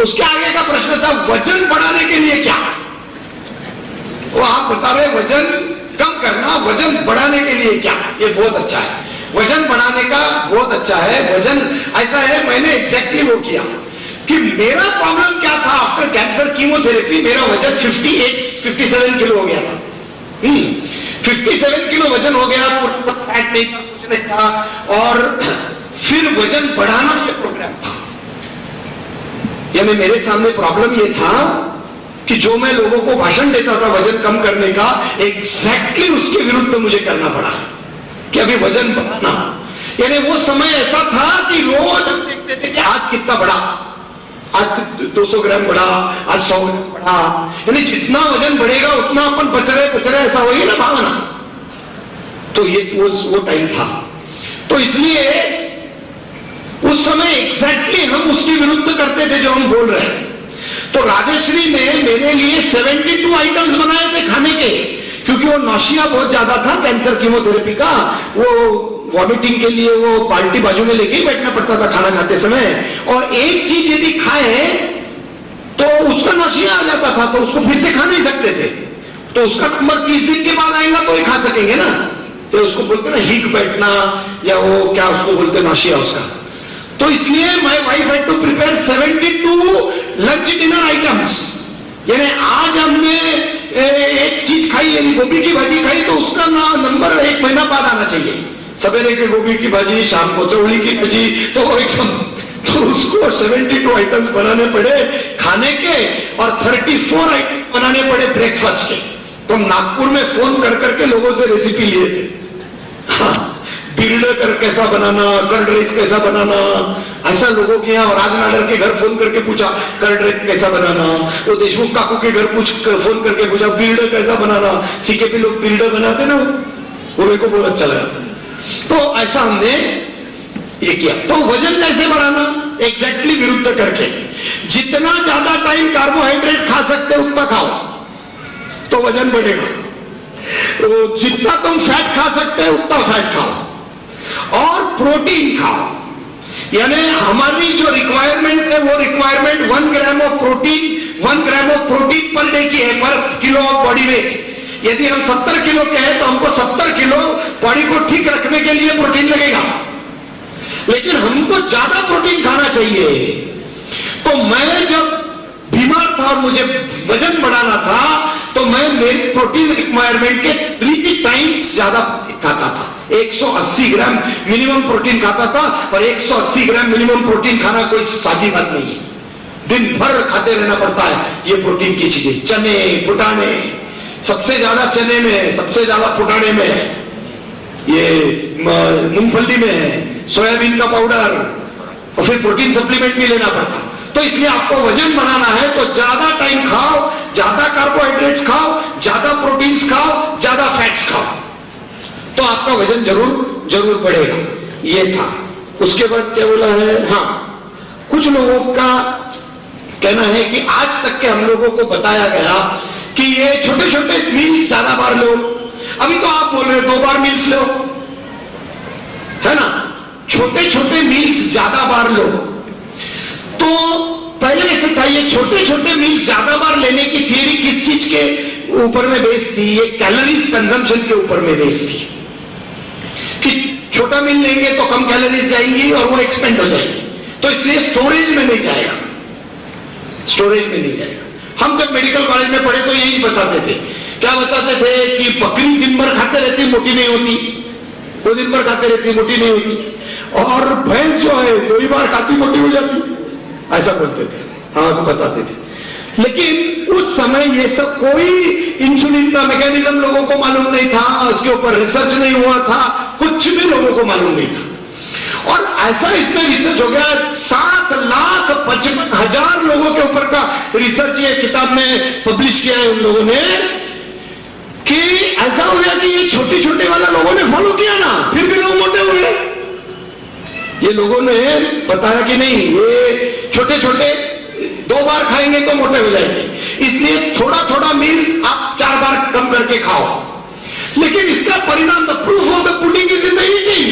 उसके आगे का प्रश्न था वजन बढ़ाने के लिए क्या। तो आप बता रहे वजन कम करना, वजन बढ़ाने के लिए क्या? ये बहुत अच्छा है, वजन बढ़ाने का बहुत अच्छा है। वजन ऐसा है, मैंने एग्जैक्टली वो किया कि मेरा प्रॉब्लम क्या था आफ्टर कैंसर कीमोथेरेपी, मेरा वजन 57 किलो हो गया था। 57 किलो वजन हो गया, फैट नहीं था, कुछ नहीं था, और फिर वजन बढ़ाना के प्रोग्राम था। यानी मेरे सामने प्रॉब्लम ये था कि जो मैं लोगों को भाषण देता था वजन कम करने का, एग्जैक्टली उसके विरुद्ध मुझे करना पड़ा कि अभी वजन बढ़ाना। यानी वो समय ऐसा था कि रोज देखते थे कि आज कितना बढ़ा, आज 200 ग्राम बढ़ा, आज 100 ग्राम बढ़ा। यानी जितना वजन बढ़ेगा उतना अपन बच रहे ऐसा होगी ना भावना। तो ये वो टाइम था। तो इसलिए उस समय एग्जैक्टली हम उसके विरुद्ध करते थे जो हम बोल रहे हैं। तो राजश्री ने मेरे लिए 72 आइटम्स बनाए थे खाने के, क्योंकि वो नौशिया बहुत ज्यादा था कैंसर कीमोथेरेपी का। वो वॉमिटिंग के लिए वो बाल्टी बाजू में लेके ही बैठना पड़ता था खाना खाते समय, और एक चीज यदि खाए तो उसका नौशिया आ जाता था, तो उसको फिर से खा नहीं सकते थे। तो उसका नंबर 30 दिन के बाद आएगा तो ही खा सकेंगे ना। तो उसको बोलते ना हिक बैठना, या वो क्या उसको बोलते नौशिया उसका। तो इसलिए my wife had to prepare 72 lunch dinner items. यानी आज हमने एक चीज खाई, यानी गोभी की भाजी खाई, तो उसका नंबर 1 महीना बाद आना चाहिए। सवेरे की गोभी की भाजी, शाम को चौड़ी की भाजी, तो एकदम, तो उसको 72 आइटम्स बनाने पड़े खाने के, और 34 आइटम बनाने पड़े ब्रेकफास्ट के। तो हम नागपुर में फोन कर करके लोगों से रेसिपी लिए थे। बिरड़ कैसा बनाना, कर्ड राइस कैसा बनाना, ऐसा लोगों के यहाँ। राजनाडर के घर फोन करके पूछा कर्ड राइस कैसा बनाना, तो देशमुख काकू के घर फोन करके पूछा बिरड़ कैसा बनाना। सीकेपी लोग बिरड़ बनाते ना, वो मेरे को बहुत अच्छा लगा। तो ऐसा हमने ये किया। तो वजन कैसे बढ़ाना, एग्जैक्टली विरुद्ध करके, जितना ज्यादा टाइम कार्बोहाइड्रेट खा सकते उतना खाओ तो वजन बढ़ेगा। तो जितना तुम फैट खा सकते उतना फैट खाओ, और प्रोटीन खाओ। यानी हमारी जो रिक्वायरमेंट है वो requirement 1 gram of protein per day की है, पर किलो ऑफ बॉडी वेट। यदि हम 70 किलो के हैं तो हमको 70 किलो बॉडी को ठीक रखने के लिए प्रोटीन लगेगा, लेकिन हमको ज्यादा प्रोटीन खाना चाहिए। तो मैं जब बीमार था और मुझे वजन बढ़ाना था, तो मैं मेरी प्रोटीन रिक्वायरमेंट के 3 टाइम्स ज्यादा खाता था। 180 ग्राम मिनिमम प्रोटीन खाता था, और 180 ग्राम मिनिमम प्रोटीन खाना कोई सादी बात नहीं है। दिन भर खाते रहना पड़ता है ये प्रोटीन की चीजें, चने, फुटाने, सबसे ज्यादा चने में है, सबसे ज्यादा फुटाने में है, ये मूंगफली में है, सोयाबीन का पाउडर, और फिर प्रोटीन सप्लीमेंट भी लेना पड़ता। तो इसलिए आपको वजन बढ़ाना है तो ज्यादा टाइम खाओ, ज्यादा कार्बोहाइड्रेट्स खाओ, ज्यादा प्रोटीन्स खाओ, ज्यादा फैट्स खाओ, तो आपका वजन जरूर बढ़ेगा। ये था। उसके बाद क्या बोला है, हाँ, कुछ लोगों का कहना है कि आज तक के हम लोगों को बताया गया कि ये छोटे छोटे मील्स ज्यादा बार लो। अभी तो आप बोल रहे 2 बार मील्स लो, है ना, छोटे छोटे मील्स ज्यादा बार लो। तो पहले ऐसे था, ये छोटे छोटे मील्स ज्यादा बार लेने की थियरी किस चीज के ऊपर में बेस्ड थी? ये कैलोरीज कंजम्पशन के ऊपर में बेस्ड थी कि छोटा मील लेंगे तो कम कैलोरीज जाएंगी और वो एक्सपेंड हो जाएगी, तो इसलिए स्टोरेज में नहीं जाएगा, स्टोरेज में नहीं जाएगा। हम जब मेडिकल कॉलेज में पढ़े तो यही बताते थे। क्या बताते थे कि बकरी दिन भर खाते रहती मोटी नहीं होती, वो दिन भर खाते रहती मोटी नहीं होती, और भैंस जो है 2 ही बार खाती मोटी हो जाती, ऐसा बोलते थे, हाँ बताते थे। लेकिन उस समय ये सब कोई इंसुलिन का मैकेनिज्म लोगों को मालूम नहीं था, उसके ऊपर रिसर्च नहीं हुआ था, कुछ भी लोगों को मालूम नहीं था। और ऐसा इसमें रिसर्च हो गया, 7,55,000 लोगों के ऊपर का रिसर्च ये किताब में पब्लिश किया है उन लोगों ने, कि ऐसा हो गया कि ये छोटे छोटे वाला लोगों ने फॉलो किया ना, फिर भी लोग मोटे हुए। ये लोगों ने बताया कि नहीं, ये छोटे छोटे 2 बार खाएंगे तो मोटे हो जाएंगे, इसलिए थोड़ा थोड़ा मील आप 4 बार कम करके खाओ। लेकिन इसका परिणाम, the proof of the pudding is in the eating,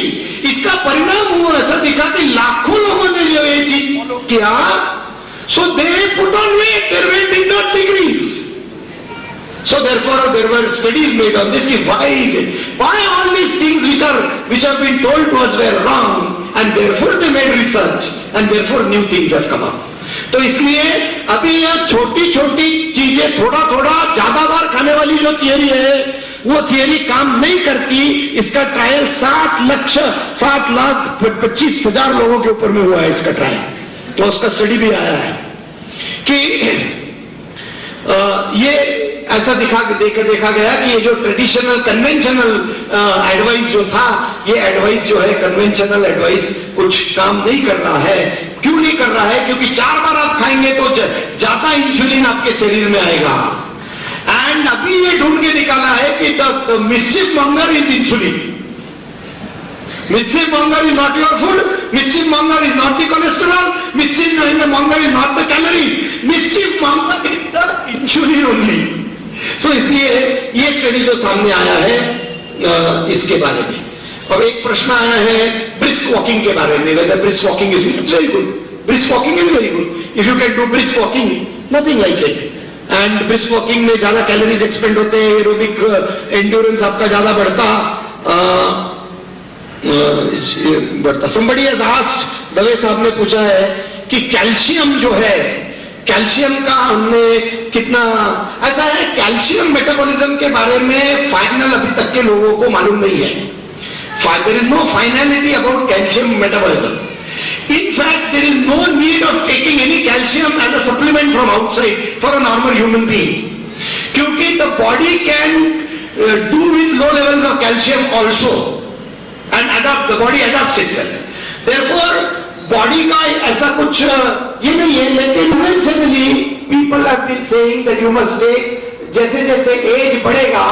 इसका परिणाम वो ऐसा दिखा कि लाखों लोगों ने जो ये चीज फॉलो किया, so they put on weight, their weight did not decrease. So therefore there were studies made on this. Why is it? Why all these things which have been told to us were wrong, and therefore they made research and therefore new things have come up. तो इसलिए अभी यह छोटी छोटी चीजें थोड़ा थोड़ा ज्यादा बार खाने वाली जो थियरी है वो थियरी काम नहीं करती. इसका ट्रायल 7,25,000 लोगों के ऊपर में हुआ है इसका ट्रायल. तो उसका स्टडी भी आया है कि ये ऐसा देखा गया कि ये जो ट्रेडिशनल कन्वेंशनल एडवाइस जो था, ये एडवाइस जो है कन्वेंशनल एडवाइस कुछ काम नहीं कर रहा है. क्यों नहीं कर रहा है? क्योंकि 4 बार आप खाएंगे तो ज्यादा इंसुलिन आपके शरीर में आएगा. एंड अभी ये ढूंढ के निकाला है कि the mischief monger is insulin. Mischief monger is not your food. Mischief monger is not the cholesterol. Mischief monger is not the calories. Mischief monger is the insulin only. So इसलिए ये स्टडी जो सामने आया है इसके बारे में. अब एक प्रश्न आया है ब्रिस्क वॉकिंग के बारे में. Whether brisk walking is very good. Brisk walking is very good. If you can do brisk walking, nothing like it. And brisk walking में ज्यादा कैलोरीज एक्सपेंड होते हैं, एरोबिक एंड्योरेंस आपका ज्यादा बढ़ता. Somebody has asked, दवे साहब ने पूछा है कि कैल्शियम जो है, कैल्शियम का हमने कितना, ऐसा है कैल्शियम मेटाबॉलिज्म के बारे में फाइनल अभी तक के लोगों को मालूम नहीं है. There is no finality about calcium metabolism. In fact, there is no need of taking any calcium as a supplement from outside for a normal human being. क्योंकि the body can do with low levels of calcium also. And adapt, the body adapts itself. Therefore, body का ऐसा कुछ ये नहीं है. लेकिन conventionally people have been saying that you must take, जैसे जैसे एज बढ़ेगा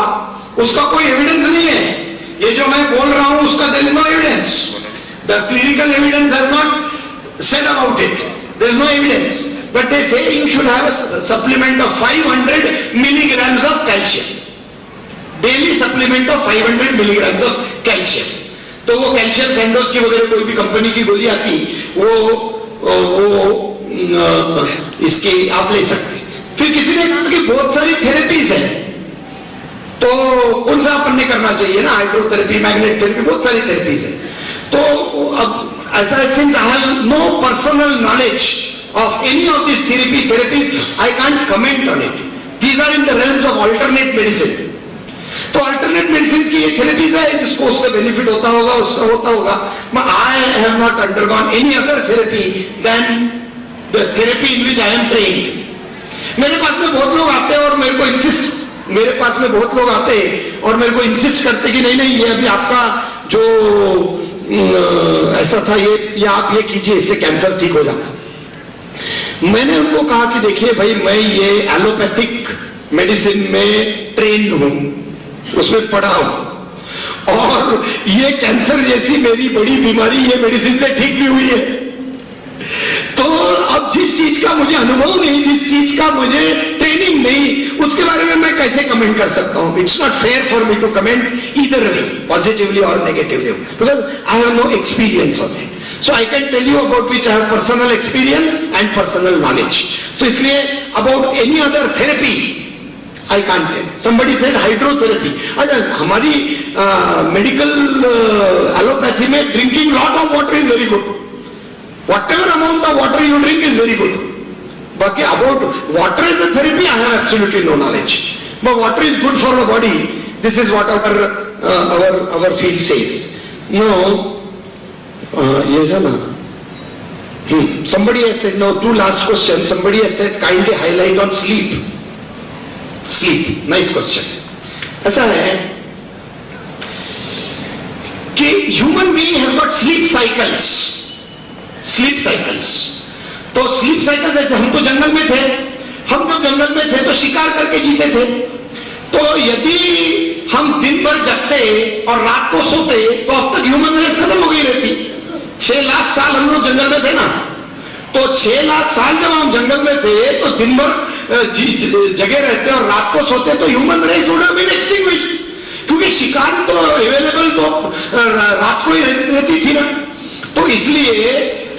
उसका कोई एविडेंस नहीं है. ये जो मैं बोल रहा हूं उसका there is no evidence. The clinical evidence has not said about it. There is no evidence. But they say you should have a supplement of 500 milligrams of calcium. Daily supplement of 500 milligrams of calcium. तो वो कैल्शियम सैंडोज की वगैरह कोई भी कंपनी की गोली आती वो इसकी आप ले सकते. फिर किसी ने कहा कि बहुत सारी थेरेपीज है तो कौन सा अपन ने करना चाहिए ना, हाइड्रोथेरेपी, मैग्नेट थेरेपी, बहुत सारी थेरेपीज है. तो अब ऐसा since I have no personal knowledge of any of this therapies I can't comment on it. These are in the realms of alternate medicine. तो अल्टरनेट मेडिसिन की ये थेरेपीज है जिसको उससे बेनिफिट होता होगा, उसका होता होगा. I have not undergone any other therapy than the therapy in which I am trained. मेरे पास में बहुत लोग आते हैं और मेरे को इंसिस्ट करते कि नहीं ये अभी आपका जो ऐसा था ये आप ये कीजिए, इससे कैंसर ठीक हो जाता. मैंने उनको कहा कि देखिए भाई मैं ये एलोपैथिक मेडिसिन में ट्रेन्ड हूं, उसमें पढ़ा हूं, और ये कैंसर जैसी मेरी बड़ी बीमारी ये मेडिसिन से ठीक भी हुई है. तो अब जिस चीज का मुझे अनुभव नहीं, जिस चीज का मुझे ट्रेनिंग नहीं, उसके बारे में मैं कैसे कमेंट कर सकता हूं? It's not fair for me to comment either way, positively और negatively, because I have no experience of it. So I can tell you about which I have personal experience and personal knowledge. तो इसलिए about any other therapy I can't tell. Somebody said hydrotherapy. अच्छा, हमारी मेडिकल एलोपैथी में drinking lot of water is very good. Whatever amount of water you drink is very good. बाकी about water as a therapy, I have absolutely no knowledge. But water is good for the body. This is what our field says. No, ये है ना. Somebody has said, no, 2 last questions. Somebody has said kindly highlight on sleep. Sleep, nice question. ऐसा है कि human being has got sleep cycles. Sleep cycles. तो sleep cycles ऐसे, हम तो जंगल में थे, हम जब जंगल में थे तो शिकार करके जीते थे. तो यदि हम दिन भर जगते और रात को सोते तो अब तक ह्यूमन रेस खत्म हो गई रहती. 6 लाख साल हम लोग जंगल में थे ना. तो 6 लाख साल जब हम जंगल में थे तो दिन भर जगह रहते और रात को सोते तो human race would have been extinguished. क्योंकि शिकार तो अवेलेबल तो रात को ही रहती थी ना. तो इसलिए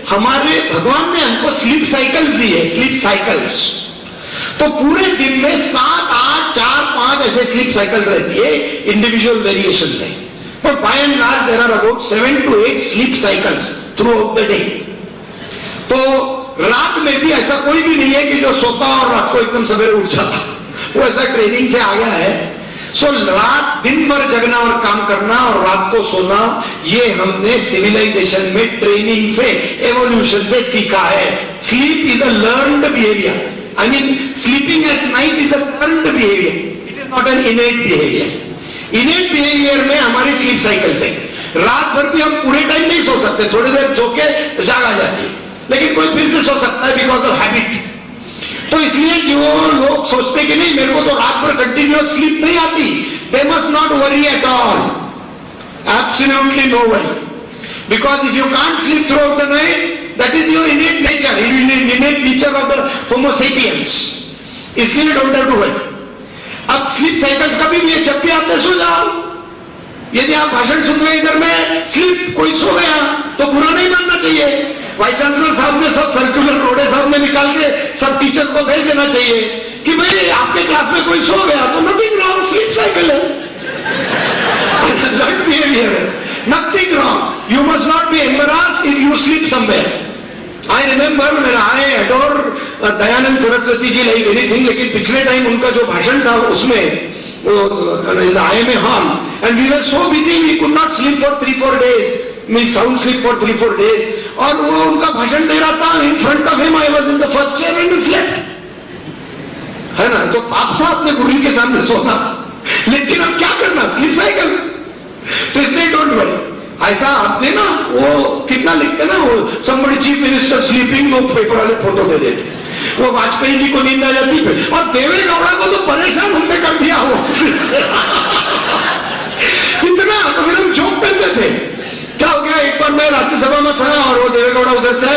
हमारे भगवान ने हमको स्लीप साइकिल्स दी है, स्लीप साइकिल्स. तो पूरे दिन में 7, 8, 4, 5 ऐसे स्लीप साइकिल्स रहती है, इंडिविजुअल वेरिएशंस है, पर by and large there are about 7 to 8 sleep cycles throughout the day. तो रात में भी ऐसा कोई भी नहीं है कि जो सोता और रात को एकदम सवेरे उठ जाता, वो ऐसा ट्रेनिंग से आ गया है। सो रात दिन भर जगना और काम करना और रात को सोना, ये हमने सिविलाइजेशन में ट्रेनिंग से, एवोल्यूशन से सीखा है। Sleep is a learned behaviour, I mean sleeping at night is a learned behaviour, it is not an इनेट behaviour. इनेट behaviour में हमारी स्लीप साइकिल से रात भर भी हम पूरे टाइम नहीं सो सकते, थोड़ी देर सो के जाग आ जाती है, लेकिन कोई फिर से सो सकता है बिकॉज ऑफ हैबिट। तो इसलिए जो लोग सोचते कि नहीं मेरे को तो रात भर कंटिन्यूअस स्लीप नहीं आती, they must not worry at all, absolutely no worry, because if you can't sleep throughout the night, that is your innate nature, innate nature of the homo sapiens, इसलिए डोंट हैव टू वरी। अब स्लीप साइकिल्स कभी भी जब भी आते सो जाओ, यदि आप भाषण सुन रहे इधर में स्लीप कोई सो गया तो बुरा नहीं मानना चाहिए। वाइस चांसलर साहब ने सब सर्कुलर रोडे साहब में निकाल के सब टीचर्स को भेज देना चाहिए कि भाई आपके क्लास में कोई सो गया तो नथिंग रॉन्ग, स्लीप साइकिल है, लर्न्ड बिहेवियर है, nothing wrong, you must not be embarrassed if you sleep somewhere. I remember when I adore Dayanand Saraswati ji like anything, लेकिन पिछले टाइम उनका जो भाषण था उसमें in the IMA hall, and we were so busy we could not sleep for 3-4 days, mean sound sleep for 3-4 days, और वो उनका भाषण दे रहा था, in front of him I was in the first chair and he slept, है ना। तो पाप था अपने गुरु के सामने सोना, लेकिन अब क्या करना, स्लीप साइकिल। सो इसलिए डोंट वरी, ऐसा आपने ना वो कितना लिखते ना, वो somebody chief minister sleeping, लोग पेपर वाले फोटो दे देते, वो वाजपेयी जी को नींद आ जाती है, और देवेगौड़ा को तो परेशान हमने कर दिया वो इतना। तो फिर हम जोक करते थे, क्या हो गया, एक बार मैं राज्यसभा में था और वो देवेगौड़ा उधर से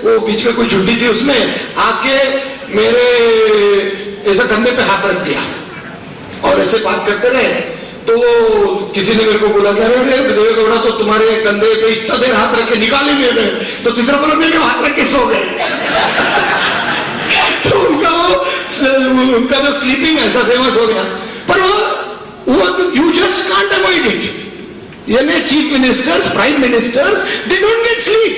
वो बीच में कोई छुट्टी थी, उसमें आके मेरे ऐसा कंधे पे हाथ रख दिया और ऐसे बात करते रहे। तो किसी ने मेरे को बोला कि अरे देवेगौड़ा तो तुम्हारे कंधे पे इतना देर हाथ रख के निकाल ही नहीं रहे, तो तीसरा बोला मेरे हाथ रख के सो गए तो उनका जो स्लीपिंग ऐसा फेमस हो गया, पर वो you just can't avoid it. यानी chief ministers, prime ministers, they don't get sleep,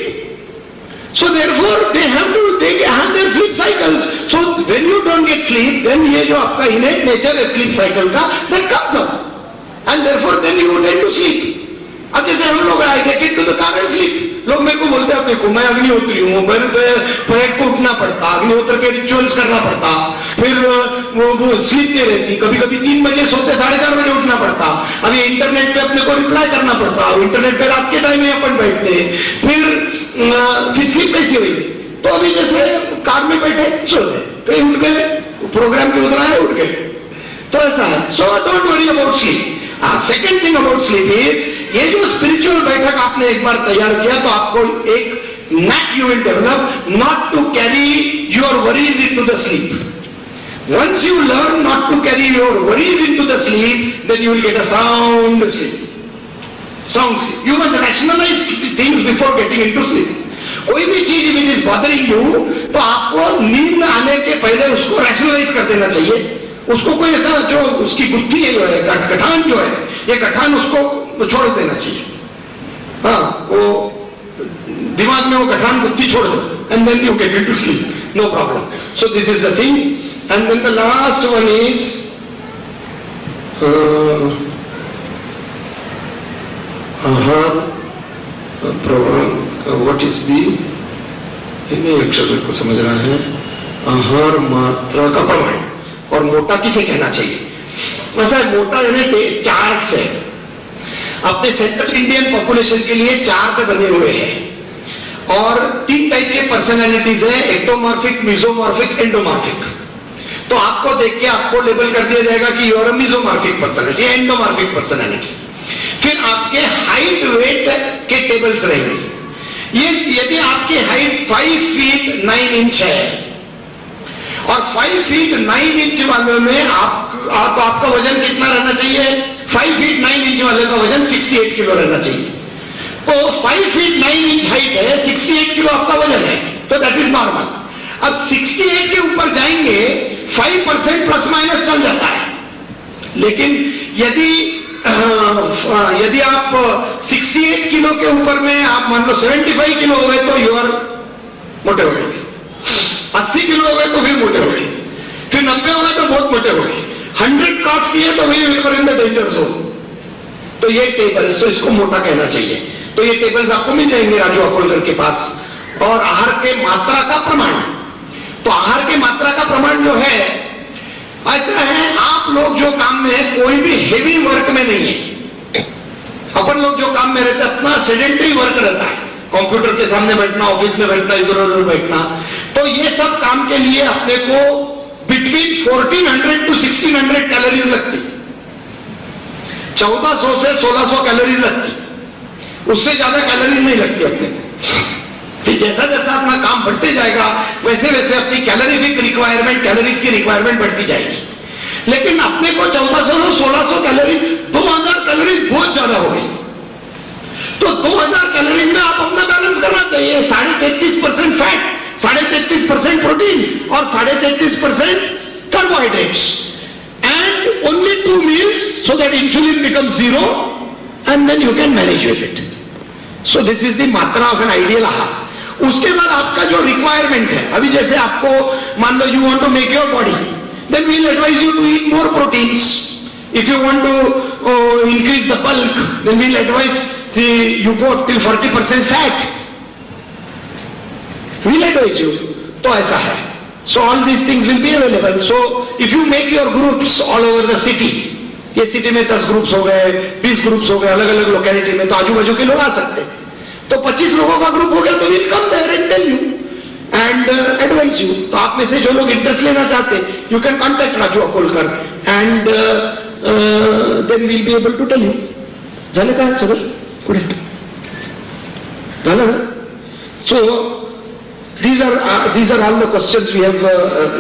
so therefore they have their sleep cycles. So when you don't get sleep, then ये जो आपका innate nature है sleep cycle का, that comes up, and therefore then you tend to sleep. अब जैसे हम लोग आए get into the car and sleep, लोग मेरे को बोलते हैं देखो मैं अग्निहोत्री हूँ, परेड को उठना पड़ता, अग्निहोत्र के रिचुअल्स करना पड़ता, फिर वो स्लीप नहीं रहती, कभी कभी 3 बजे सोते 4:30 बजे उठना पड़ता, अभी इंटरनेट पे अपने को रिप्लाई करना पड़ता, इंटरनेट पे रात के टाइम में अपन बैठते, फिर स्लीप कैसी हुई। तो अभी जैसे कार में बैठे सोते, फिर उठ गए, प्रोग्राम के उधर आए उठ गए, तो ऐसा है। So don't worry about sleep. Second thing about sleep is, ये जो स्पिरिचुअल बैठक आपने एक बार तैयार किया तो आपको एक knack you will develop not to carry your worries into the sleep. Once you learn not to carry your worries into the sleep, then you will get a sound sleep. Sound sleep. You must rationalize things before getting into sleep. कोई भी चीज if it is bothering you, तो आपको नींद आने के पहले उसको rationalize कर देना चाहिए। उसको कोई ऐसा जो उसकी गुत्थी है, गठान जो है, ये गठान उसको छोड़ देना चाहिए। हाँ, वो दिमाग में वो गठान गुत्थी छोड़ दो, and then you get into sleep, no problem. So this is the thing, and then the last one is program. What is the? इन्हें अक्षर को समझ रहा है, आहार मात्रा का प्रमाण और मोटा किसे कहना चाहिए। वैसा मोटा यानी चार्ट है, अपने सेंट्रल इंडियन पॉपुलेशन के लिए चार्ट बने हुए हैं और 3 टाइप के पर्सनैलिटीज है, एक्टोमॉर्फिक, मेसोमॉर्फिक, एंडोमॉर्फिक। तो आपको देख के आपको लेबल कर दिया जाएगा कि you are a mesomorphic personality, endomorphic personality. फिर आपके हाइट वेट के टेबल्स रहेंगे। ये यदि आपकी हाइट 5 फीट 9 इंच है और 5 फीट 9 इंच वाले में आपका वजन कितना रहना चाहिए, 5 फीट 9 इंच वाले का वजन 68 किलो रहना चाहिए। तो 5 फीट 9 इंच हाइट है, 68 किलो आपका वजन है, तो दैट इज नॉर्मल। अब 68 के ऊपर जाएंगे 5% प्लस माइनस चल जाता है, लेकिन यदि आप 68 किलो के ऊपर में आप मान लो 75 किलो हो गए तो यूर मोटे हो गए, 80 किलो हो गए तो फिर मोटे हो गए, फिर 90 हो गए तो बहुत मोटे हो गए, 100 क्रॉस किए तो वही इन द डेंजर जोन। तो ये टेबल्स, तो इसको मोटा कहना चाहिए। तो ये टेबल्स आपको मिल जाएंगे राजू अकोलकर के पास। और आहार के मात्रा का प्रमाण, तो आहार के मात्रा का प्रमाण जो है ऐसा है, आप लोग जो काम में है कोई भी हेवी वर्क में नहीं है। अपन लोग जो काम में रहते हैं अपना सेडेंटरी वर्क रहता है, कंप्यूटर के सामने बैठना, ऑफिस में बैठना, इधर उधर बैठना, तो ये सब काम के लिए अपने को बिटवीन 1400 to 1600 कैलोरीज लगती, 1400 से 1600 कैलोरीज लगती, उससे ज्यादा कैलोरीज नहीं लगती अपने को। फिर जैसा जैसा अपना काम बढ़ते जाएगा वैसे वैसे अपनी कैलोरीफिक रिक्वायरमेंट, कैलोरीज की रिक्वायरमेंट बढ़ती जाएगी। लेकिन अपने को 1400 से 1600 कैलोरीज, 2000 कैलोरीज बहुत ज्यादा हो गई। तो 2000 कैलोरीज में आप अपना बैलेंस करना चाहिए। 33.5% फैट, 33.5% प्रोटीन और 33.5% carbohydrates and only 2 meals so that insulin becomes 0 and then you can manage with it. So this is the मात्रा of an ideal आहार। उसके बाद आपका जो रिक्वायरमेंट है, अभी जैसे आपको मान लो you want to make your body, then we will advise you to eat more proteins. If you want to increase the bulk, then we will advise you go till 40% fat, we will advise you. तो ऐसा है। So all these things will be available. So if you make your groups all over the city, ये सिटी में 10 ग्रुप्स हो गए, 20 ग्रुप्स हो गए अलग अलग लोकेलिटी में, तो आजू बाजू के लोग आ सकते हैं। तो 25 लोगों का ग्रुप हो गया तो will come there and tell you and advise you. तो आप में से जो लोग इंटरेस्ट लेना चाहते हैं, you can contact Raju Akolkar and then will be able to tell you. झालं का सगळं पुढे झालं ना? सो these are all the questions we have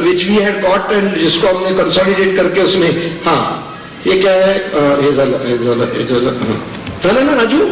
which we had got and जिसको हमने कंसोलिडेट करके उसमें, हाँ ये क्या है, ये झालं ना राजू?